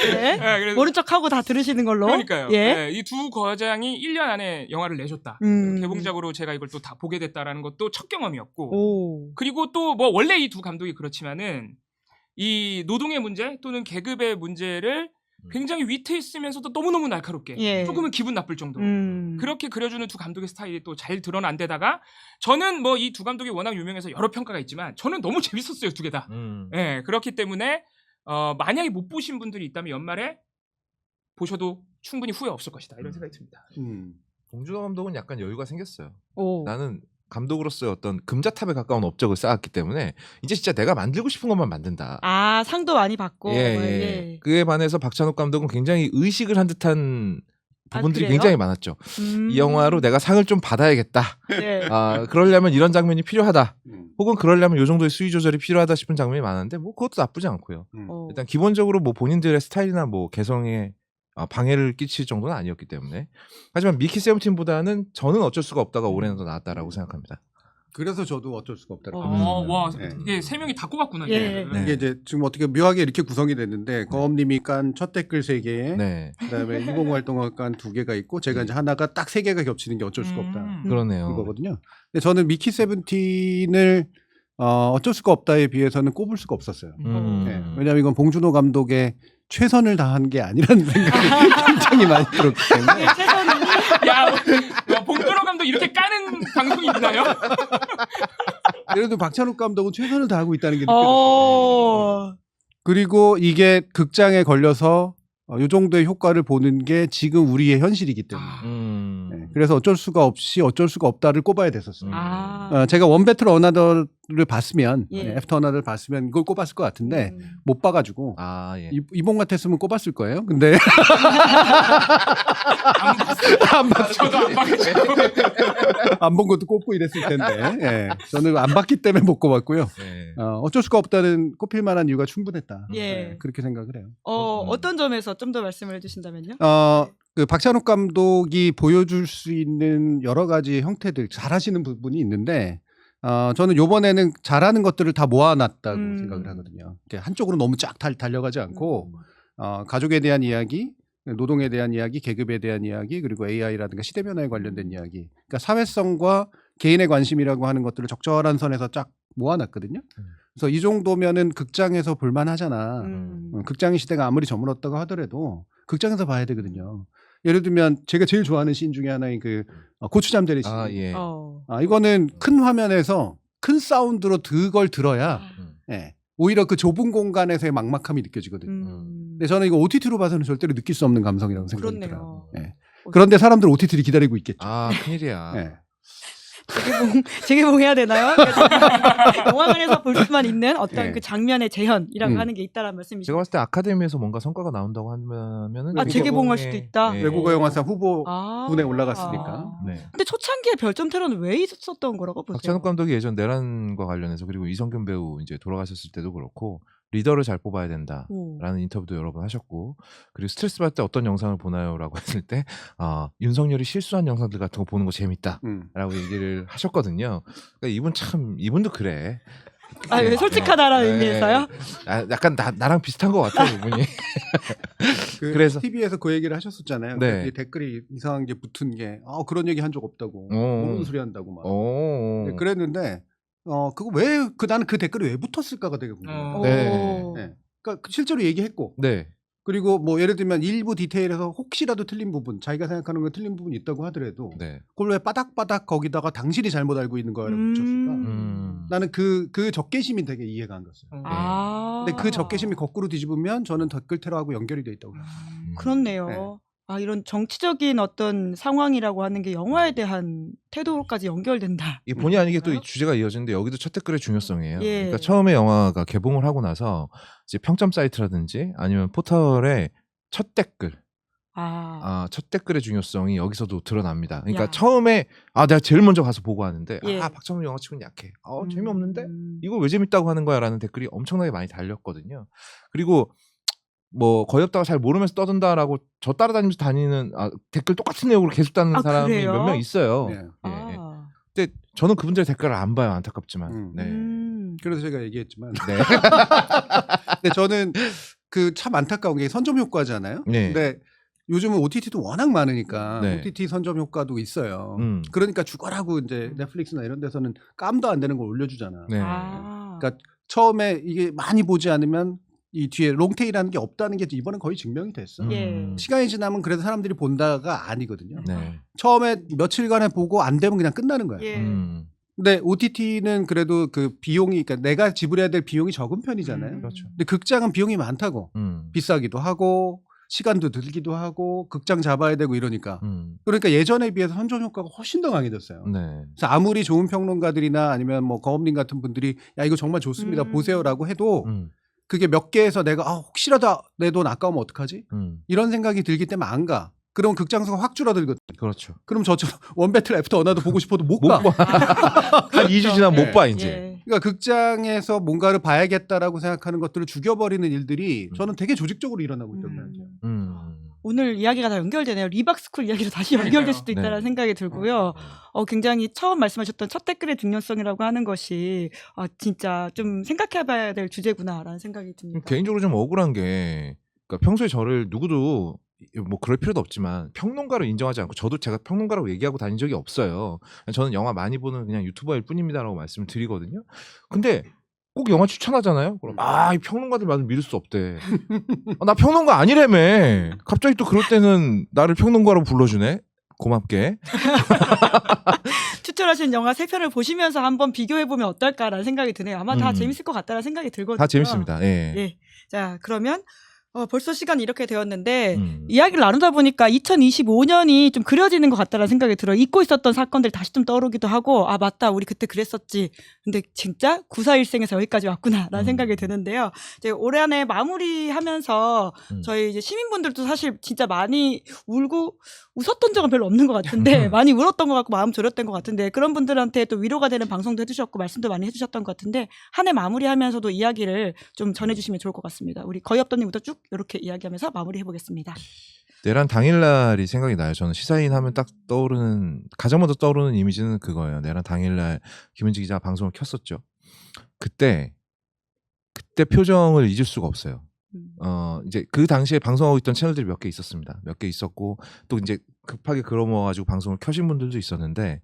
네. 모른 척하고 다 들으시는 걸로. 그러니까요. 예. 이 두 거장이 1년 안에 영화를 내줬다. 개봉작으로 제가 이걸 또 다 보게 됐다라는 것도 첫 경험이었고. 그리고 또 뭐 원래 이 두 감독이 그렇지만은 이 노동의 문제 또는 계급의 문제를 굉장히 위트있으면서도 너무너무 날카롭게 조금은 기분 나쁠 정도로 그렇게 그려주는 두 감독의 스타일이 또 잘 드러난 데다가 저는 뭐 이 두 감독이 워낙 유명해서 여러 평가가 있지만 저는 너무 재밌었어요 두 개 다. 그렇기 때문에 만약에 못 보신 분들이 있다면 연말에 보셔도 충분히 후회 없을 것이다 이런 생각이 듭니다. 봉준호 감독은 약간 여유가 생겼어요. 나는 감독으로서의 어떤 금자탑에 가까운 업적을 쌓았기 때문에 이제 진짜 내가 만들고 싶은 것만 만든다. 상도 많이 받고. 그에 반해서 박찬욱 감독은 굉장히 의식을 한 듯한 부분들이 그래요? 굉장히 많았죠. 이 영화로 내가 상을 좀 받아야겠다. 그러려면 이런 장면이 필요하다. 혹은 그러려면 이 정도의 수위 조절이 필요하다 싶은 장면이 많은데 뭐 그것도 나쁘지 않고요. 일단 기본적으로 뭐 본인들의 스타일이나 뭐 개성에 방해를 끼칠 정도는 아니었기 때문에. 하지만 미키 세븐틴보다는 저는 어쩔 수가 없다가 올해는 더 나았다라고 생각합니다. 그래서 저도 어쩔 수가 없다고. 와, 이게 세 명이 다 꼽았구나. 예. 이게 이제 지금 어떻게 묘하게 이렇게 구성이 됐는데 거엄님이 깐 첫 댓글 3개, 그다음에 이봉우 활동가 깐 2개가 있고 제가 이제 하나가 딱 3개가 겹치는 게 어쩔 수가 없다. 그러네요. 이거거든요. 근데 저는 미키 세븐틴을 어쩔 수가 없다에 비해서는 꼽을 수가 없었어요. 왜냐하면 이건 봉준호 감독의 최선을 다한 게 아니라는 생각이 굉장히 많이 들었기 때문에. 야, 봉준호 감독 이렇게 까는 방송이 있나요? 예를 들어 박찬욱 감독은 최선을 다하고 있다는 게 느껴져요. 그리고 이게 극장에 걸려서 이 정도의 효과를 보는 게 지금 우리의 현실이기 때문에 네, 그래서 어쩔 수가 없다를 꼽아야 됐었어요. 제가 원 배틀 어나더를 봤으면 애프터 어나더를 봤으면 이걸 꼽았을 것 같은데 못 봐가지고 예. 이번 같았으면 꼽았을 거예요. 근데 안 봤어요. 저도 안 봤죠. 안 본 것도 꼽고 이랬을 텐데 예, 저는 안 봤기 때문에 못 꼽았고요. 네. 어쩔 수가 없다는 꼽힐 만한 이유가 충분했다. 예. 그렇게 생각을 해요. 어떤 점에서 좀 더 말씀을 해주신다면요? 그 박찬욱 감독이 보여줄 수 있는 여러 가지 형태들 잘하시는 부분이 있는데 저는 요번에는 잘하는 것들을 다 모아놨다고 생각을 하거든요. 한쪽으로 너무 쫙 달려가지 않고 가족에 대한 이야기, 노동에 대한 이야기, 계급에 대한 이야기, 그리고 AI라든가 시대 변화에 관련된 이야기, 그러니까 사회성과 개인의 관심이라고 하는 것들을 적절한 선에서 쫙 모아놨거든요. 그래서 이 정도면은 극장에서 볼만하잖아. 극장의 시대가 아무리 저물었다고 하더라도 극장에서 봐야 되거든요. 예를 들면 제가 제일 좋아하는 씬 중에 하나인 그 고추잠 자리 씬. 예. 이거는 큰 화면에서 큰 사운드로 그걸 들어야 예, 오히려 그 좁은 공간에서의 막막함이 느껴지거든요. 근데 저는 이거 OTT로 봐서는 절대로 느낄 수 없는 감성이라고 생각이 들어요. 예. 그런데 사람들 OTT를 기다리고 있겠죠. 큰일이야. 예. 재개봉해야 되나요? 영화관에서 볼 수만 있는 어떤 그 장면의 재현이라고 하는 게 있다는 말씀이시죠? 제가 봤을 때 아카데미에서 뭔가 성과가 나온다고 하면은 재개봉할 수도 있다. 외국어 영화상 후보군에 올라갔으니까. 네. 근데 초창기에 별점 테러는 왜 있었던 거라고 보세요? 박찬욱 감독이 예전 내란과 관련해서 그리고 이성균 배우 이제 돌아가셨을 때도 그렇고 리더를 잘 뽑아야 된다라는 인터뷰도 여러 번 하셨고 그리고 스트레스 받을 때 어떤 영상을 보나요라고 했을 때 윤석열이 실수한 영상들 같은 거 보는 거 재밌다라고 얘기를 하셨거든요. 그러니까 이분도 그래. 왜 솔직하다라는 의미에서요? 약간 나랑 비슷한 것 같아요, 이분이. 그래서 TV에서 그 얘기를 하셨었잖아요. 네. 댓글이 이상한 게 붙은 게 그런 얘기 한 적 없다고 모르는 소리 한다고 막 네, 그랬는데 그거 왜 나는 그 댓글이 왜 붙었을까가 되게 궁금해요. 네. 그러니까 실제로 얘기했고 네. 그리고 뭐 예를 들면 일부 디테일에서 혹시라도 틀린 부분 자기가 생각하는 건 틀린 부분이 있다고 하더라도 그걸 왜 바닥바닥 거기다가 당신이 잘못 알고 있는 거라고 붙였을까? 나는 그 적개심이 되게 이해가 안 갔어요. 근데 그 적개심이 거꾸로 뒤집으면 저는 댓글 테러하고 연결이 돼 있다고 봐요. 그렇네요. 네. 이런 정치적인 어떤 상황이라고 하는 게 영화에 대한 태도까지 연결된다. 이 본의 아니게 또 이 주제가 이어지는데 여기도 첫 댓글의 중요성이에요. 예. 그러니까 처음에 영화가 개봉을 하고 나서 이제 평점 사이트라든지 아니면 포털의 첫 댓글, 첫 댓글의 중요성이 여기서도 드러납니다. 그러니까 처음에 내가 제일 먼저 가서 보고 하는데 박찬욱 영화 치고는 약해. 재미없는데 이거 왜 재밌다고 하는 거야라는 댓글이 엄청나게 많이 달렸거든요. 그리고 뭐 거의 없다가 잘 모르면서 떠든다라고 저 따라다니면서 다니는 댓글 똑같은 내용으로 계속 다는 사람이 그래요? 몇 명 있어요. 네. 근데 저는 그분들의 댓글을 안 봐요. 안타깝지만. 그래서 제가 얘기했지만 네. 근데 저는 그 참 안타까운 게 선점 효과잖아요. 네. 근데 요즘은 OTT도 워낙 많으니까 네. OTT 선점 효과도 있어요. 그러니까 죽어라고 이제 넷플릭스나 이런 데서는 깜도 안 되는 걸 올려주잖아. 네. 그러니까 처음에 이게 많이 보지 않으면 이 뒤에 롱테일이라는 게 없다는 게 이번엔 거의 증명이 됐어. 시간이 지나면 그래도 사람들이 본다가 아니거든요. 네. 처음에 며칠간에 보고 안 되면 그냥 끝나는 거야. 근데 OTT는 그래도 그 비용이 그러니까 내가 지불해야 될 비용이 적은 편이잖아요. 그렇죠. 근데 극장은 비용이 많다고 비싸기도 하고 시간도 들기도 하고 극장 잡아야 되고 이러니까 그러니까 예전에 비해서 선점 효과가 훨씬 더 강해졌어요. 네. 그래서 아무리 좋은 평론가들이나 아니면 뭐 거업님 같은 분들이 야 이거 정말 좋습니다 보세요라고 해도 그게 몇 개에서 내가 혹시라도 내 돈 아까우면 어떡하지? 이런 생각이 들기 때문에 안 가. 그럼 극장수가 확 줄어들거든. 그렇죠. 그럼 저처럼 원배틀 애프터 어나더 보고 싶어도 못 가. 한 2주 지나면 못 봐 이제. 그러니까 극장에서 뭔가를 봐야겠다라고 생각하는 것들을 죽여버리는 일들이 저는 되게 조직적으로 일어나고 있다고 생각해요. 오늘 이야기가 다 연결되네요. 리박스쿨 이야기로 다시 연결될 수도 있다는 생각이 들고요. 굉장히 처음 말씀하셨던 첫 댓글의 중요성이라고 하는 것이 진짜 좀 생각해봐야 될 주제구나라는 생각이 듭니다. 개인적으로 좀 억울한 게 그러니까 평소에 저를 누구도 뭐 그럴 필요도 없지만 평론가로 인정하지 않고 저도 제가 평론가라고 얘기하고 다닌 적이 없어요. 저는 영화 많이 보는 그냥 유튜버일 뿐입니다라고 말씀을 드리거든요. 근데 꼭 영화 추천하잖아요. 그럼 이 평론가들 말을 믿을 수 없대. 나 평론가 아니라며. 갑자기 또 그럴 때는 나를 평론가로 불러주네. 고맙게. 추천하신 영화 3편을 보시면서 한번 비교해보면 어떨까라는 생각이 드네요. 아마 다 재밌을 것 같다는 생각이 들거든요. 다 재밌습니다. 예. 예. 자, 그러면 벌써 시간이 이렇게 되었는데 이야기를 나누다 보니까 2025년이 좀 그려지는 것 같다는 생각이 들어요. 잊고 있었던 사건들이 다시 좀 떠오르기도 하고 아 맞다 우리 그때 그랬었지. 근데 진짜 94일생에서 여기까지 왔구나라는 생각이 드는데요. 이제 올해 안에 마무리하면서 저희 이제 시민분들도 사실 진짜 많이 울고 웃었던 적은 별로 없는 것 같은데 많이 울었던 것 같고 마음 졸였던 것 같은데 그런 분들한테 또 위로가 되는 방송도 해주셨고 말씀도 많이 해주셨던 것 같은데 한 해 마무리하면서도 이야기를 좀 전해주시면 좋을 것 같습니다. 우리 거의 없던님부터 쭉 이렇게 이야기하면서 마무리해 보겠습니다. 내란 당일날이 생각이 나요. 저는 시사인 하면 딱 떠오르는 가장 먼저 떠오르는 이미지는 그거예요. 내란 당일날 김은지 기자 방송을 켰었죠. 그때 표정을 잊을 수가 없어요. 이제 그 당시에 방송하고 있던 채널들이 몇 개 있었습니다. 몇 개 있었고 또 이제 급하게 걸어모아가지고 방송을 켜신 분들도 있었는데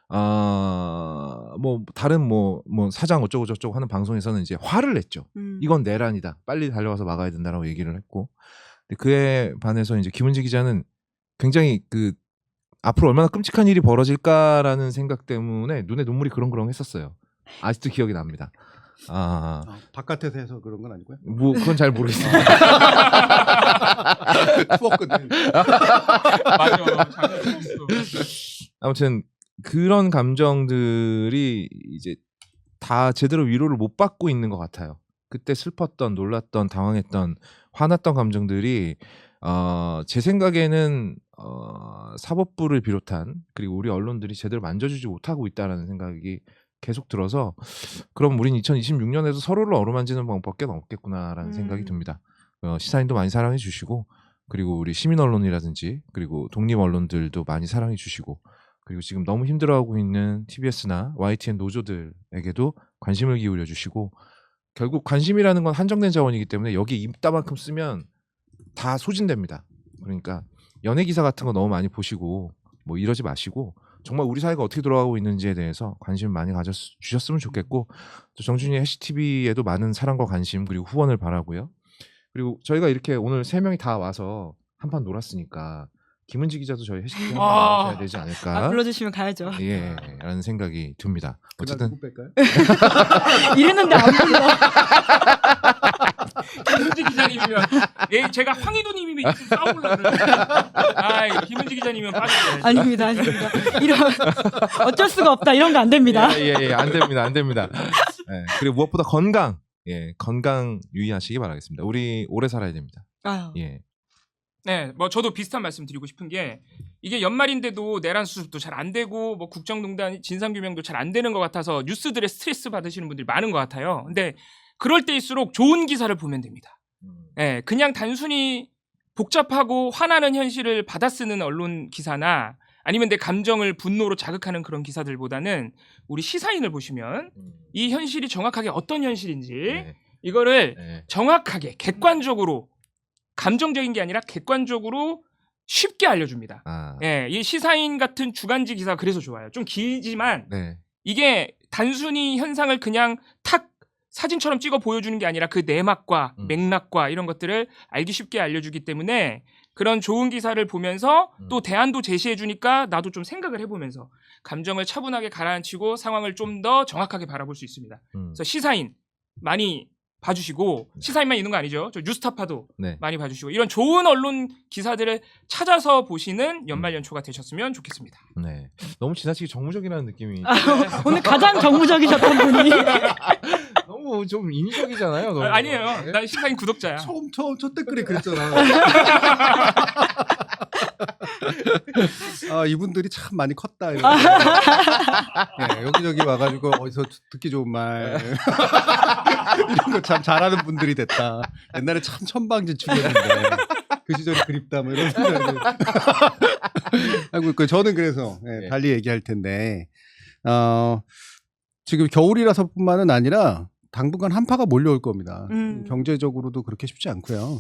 뭐 다른 뭐 사장 어쩌고 저쩌고 하는 방송에서는 이제 화를 냈죠. 이건 내란이다. 빨리 달려가서 막아야 된다라고 얘기를 했고 근데 그에 반해서 이제 김은지 기자는 굉장히 그 앞으로 얼마나 끔찍한 일이 벌어질까라는 생각 때문에 눈에 눈물이 그렁그렁했었어요. 아직도 기억이 납니다. 바깥에서 해서 그런 건 아니고요. 뭐 그건 잘 모르겠습니다. 추웠거든. 맞아. 아무튼 그런 감정들이 이제 다 제대로 위로를 못 받고 있는 것 같아요. 그때 슬펐던, 놀랐던, 당황했던, 화났던 감정들이 제 생각에는 사법부를 비롯한 그리고 우리 언론들이 제대로 만져주지 못하고 있다라는 생각이 계속 들어서 그럼 우린 2026년에도 서로를 어루만지는 방법밖에 없겠구나라는 생각이 듭니다. 시사인도 많이 사랑해 주시고 그리고 우리 시민 언론이라든지 그리고 독립 언론들도 많이 사랑해 주시고 그리고 지금 너무 힘들어하고 있는 TBS나 YTN 노조들에게도 관심을 기울여 주시고 결국 관심이라는 건 한정된 자원이기 때문에 여기 입다만큼 쓰면 다 소진됩니다. 그러니까 연예 기사 같은 거 너무 많이 보시고 뭐 이러지 마시고 정말 우리 사회가 어떻게 돌아가고 있는지에 대해서 관심 많이 가져주셨으면 좋겠고 또 정준이 해시TV에도 많은 사랑과 관심 그리고 후원을 바라고요. 그리고 저희가 이렇게 오늘 3명이 다 와서 한판 놀았으니까 김은지 기자도 저희 해시TV 한판 나와줘야 되지 않을까. 불러주시면 가야죠. 예, 라는 생각이 듭니다. 어쨌든 누구 뺄까요? 이랬는데 안 불러. 김은지 기자님이면 제가 황희도님이면 이렇게 싸우려고 그래요. 김은지 기자님이면 빠져요. 아닙니다. 이런 어쩔 수가 없다. 이런 거 안 됩니다. 예, 안 됩니다. 예, 그리고 무엇보다 건강 유의하시기 바라겠습니다. 우리 오래 살아야 됩니다. 아유. 예. 네, 뭐 저도 비슷한 말씀 드리고 싶은 게 이게 연말인데도 내란 수습도 잘 안 되고 뭐 국정농단 진상규명도 잘 안 되는 것 같아서 뉴스들의 스트레스 받으시는 분들이 많은 것 같아요. 근데 그럴 때일수록 좋은 기사를 보면 됩니다. 네, 그냥 단순히 복잡하고 화나는 현실을 받아쓰는 언론 기사나 아니면 내 감정을 분노로 자극하는 그런 기사들보다는 우리 시사인을 보시면 이 현실이 정확하게 어떤 현실인지 이거를 정확하게 객관적으로 감정적인 게 아니라 객관적으로 쉽게 알려줍니다. 이 시사인 같은 주간지 기사 그래서 좋아요. 좀 길지만 이게 단순히 현상을 그냥 탁 사진처럼 찍어 보여주는 게 아니라 그 내막과 맥락과 이런 것들을 알기 쉽게 알려주기 때문에 그런 좋은 기사를 보면서 또 대안도 제시해 주니까 나도 좀 생각을 해보면서 감정을 차분하게 가라앉히고 상황을 좀 더 정확하게 바라볼 수 있습니다. 그래서 시사인 많이 봐주시고 시사인만 있는 거 아니죠. 저 뉴스타파도 많이 봐주시고 이런 좋은 언론 기사들을 찾아서 보시는 연말연초가 되셨으면 좋겠습니다. 네, 너무 지나치게 정무적이라는 느낌이 오늘 가장 정무적이셨던 분이 너무 좀 인위적이잖아요. 너무. 아니에요. 난 시사인 구독자야. 처음 첫 댓글에 그랬잖아. 이분들이 참 많이 컸다. 네, 여기저기 와가지고 어디서 듣기 좋은 말 이런 거 참 잘하는 분들이 됐다. 옛날에 참 천방지축이었는데 그 시절이 그립다. 뭐 이런 생각을 하고 저는 그래서 달리 얘기할 텐데 지금 겨울이라서뿐만은 아니라 당분간 한파가 몰려올 겁니다. 경제적으로도 그렇게 쉽지 않고요.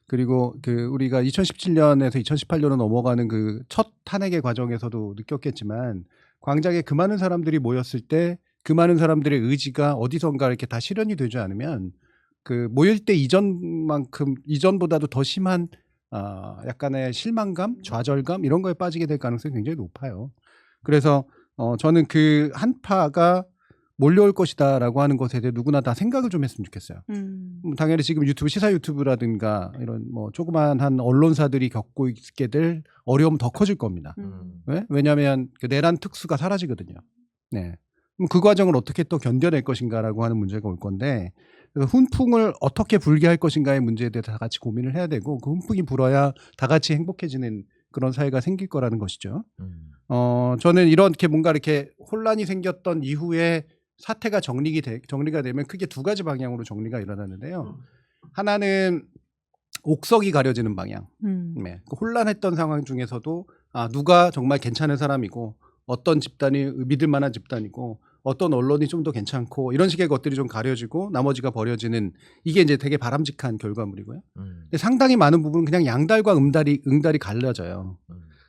그리고 우리가 2017년에서 2018년으로 넘어가는 그 첫 탄핵의 과정에서도 느꼈겠지만 광장에 그 많은 사람들이 모였을 때 그 많은 사람들의 의지가 어디선가 이렇게 다 실현이 되지 않으면 그 모일 때 이전보다도 더 심한 약간의 실망감, 좌절감 이런 거에 빠지게 될 가능성이 굉장히 높아요. 그래서 저는 그 한파가 몰려올 것이다라고 하는 것에 대해 누구나 다 생각을 좀 했으면 좋겠어요. 당연히 지금 유튜브 시사 유튜브라든가 이런 뭐 조그만한 언론사들이 겪고 있게 될 어려움 더 커질 겁니다. 왜? 왜냐하면 그 내란 특수가 사라지거든요. 네. 그럼 그 과정을 어떻게 또 견뎌낼 것인가라고 하는 문제가 올 건데, 그래서 훈풍을 어떻게 불게 할 것인가의 문제에 대해서 다 같이 고민을 해야 되고, 그 훈풍이 불어야 다 같이 행복해지는 그런 사회가 생길 거라는 것이죠. 저는 이렇게 뭔가 이렇게 혼란이 생겼던 이후에 사태가 정리가 되면 크게 두 가지 방향으로 정리가 일어나는데요. 하나는 옥석이 가려지는 방향. 네. 그 혼란했던 상황 중에서도 누가 정말 괜찮은 사람이고, 어떤 집단이 믿을 만한 집단이고, 어떤 언론이 좀 더 괜찮고, 이런 식의 것들이 좀 가려지고 나머지가 버려지는, 이게 이제 되게 바람직한 결과물이고요. 근데 상당히 많은 부분은 그냥 양달과 응달이 갈려져요.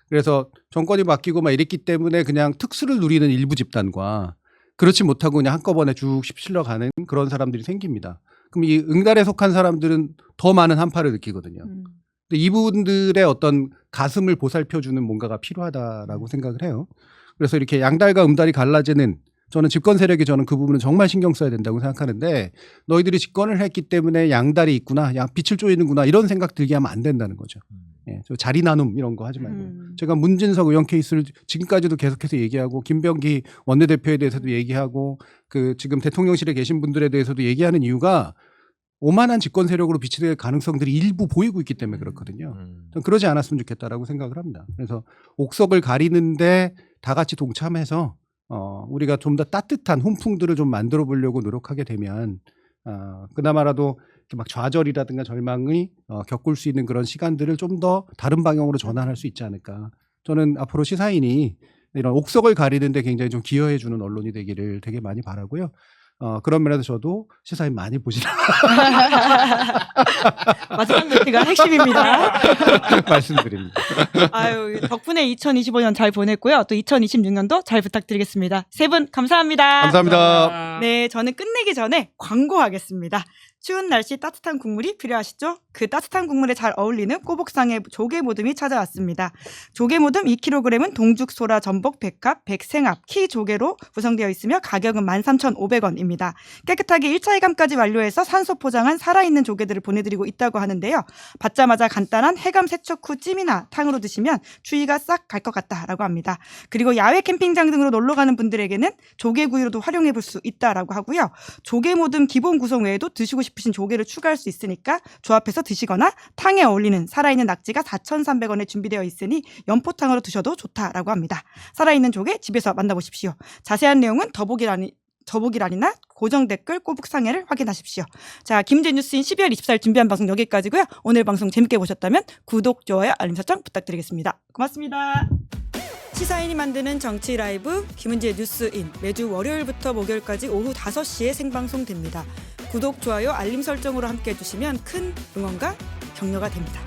그래서 정권이 바뀌고 막 이랬기 때문에 그냥 특수를 누리는 일부 집단과, 그렇지 못하고 그냥 한꺼번에 쭉 휩쓸려 가는 그런 사람들이 생깁니다. 그럼 이 응달에 속한 사람들은 더 많은 한파를 느끼거든요. 근데 이분들의 어떤 가슴을 보살펴주는 뭔가가 필요하다라고 생각을 해요. 그래서 이렇게 양달과 음달이 갈라지는, 저는 집권 세력이 저는 그 부분은 정말 신경 써야 된다고 생각하는데, 너희들이 집권을 했기 때문에 양달이 있구나, 빛을 쪼이는구나, 이런 생각 들게 하면 안 된다는 거죠. 예, 저 자리 나눔 이런 거 하지 말고. 제가 문진석 의원 케이스를 지금까지도 계속해서 얘기하고, 김병기 원내대표에 대해서도 얘기하고, 그 지금 대통령실에 계신 분들에 대해서도 얘기하는 이유가 오만한 집권 세력으로 비치될 가능성들이 일부 보이고 있기 때문에 그렇거든요. 전 그러지 않았으면 좋겠다라고 생각을 합니다. 그래서 옥석을 가리는데 다 같이 동참해서 우리가 좀 더 따뜻한 훈풍들을 좀 만들어 보려고 노력하게 되면, 그나마라도 막 좌절이라든가 절망이 겪을 수 있는 그런 시간들을 좀 더 다른 방향으로 전환할 수 있지 않을까. 저는 앞으로 시사인이 이런 옥석을 가리는데 굉장히 좀 기여해 주는 언론이 되기를 되게 많이 바라고요. 그런 면에서 저도 시사인 많이 보시라 마지막 멘트가 핵심입니다. 말씀드립니다. 아유, 덕분에 2025년 잘 보냈고요. 또 2026년도 잘 부탁드리겠습니다. 세 분 감사합니다. 감사합니다. 네, 저는 끝내기 전에 광고하겠습니다. 추운 날씨 따뜻한 국물이 필요하시죠? 그 따뜻한 국물에 잘 어울리는 꼬북상의 조개모듬이 찾아왔습니다. 조개모듬 2kg은 동죽, 소라, 전복, 백합, 백생합, 키 조개로 구성되어 있으며 가격은 13,500원입니다. 깨끗하게 1차 해감까지 완료해서 산소 포장한 살아있는 조개들을 보내드리고 있다고 하는데요. 받자마자 간단한 해감 세척 후 찜이나 탕으로 드시면 추위가 싹 갈 것 같다라고 합니다. 그리고 야외 캠핑장 등으로 놀러가는 분들에게는 조개구이로도 활용해 볼 수 있다라고 하고요. 조개모듬 기본 구성 외에도 드시고 싶으신 조개를 추가할 수 있으니까 조합해서 드시거나 탕에 어울리는 살아있는 낙지가 4,300원에 준비되어 있으니 연포탕으로 드셔도 좋다라고 합니다. 살아있는 조개 집에서 만나보십시오. 자세한 내용은 더보기란이나 고정 댓글 꼬북상해를 확인하십시오. 자, 김은재 뉴스인 12월 24일 준비한 방송 여기까지고요. 오늘 방송 재밌게 보셨다면 구독, 좋아요, 알림 설정 부탁드리겠습니다. 고맙습니다. 시사인이 만드는 정치 라이브 김은재 뉴스인 매주 월요일부터 목요일까지 오후 5시에 생방송됩니다. 구독, 좋아요, 알림 설정으로 함께해 주시면 큰 응원과 격려가 됩니다.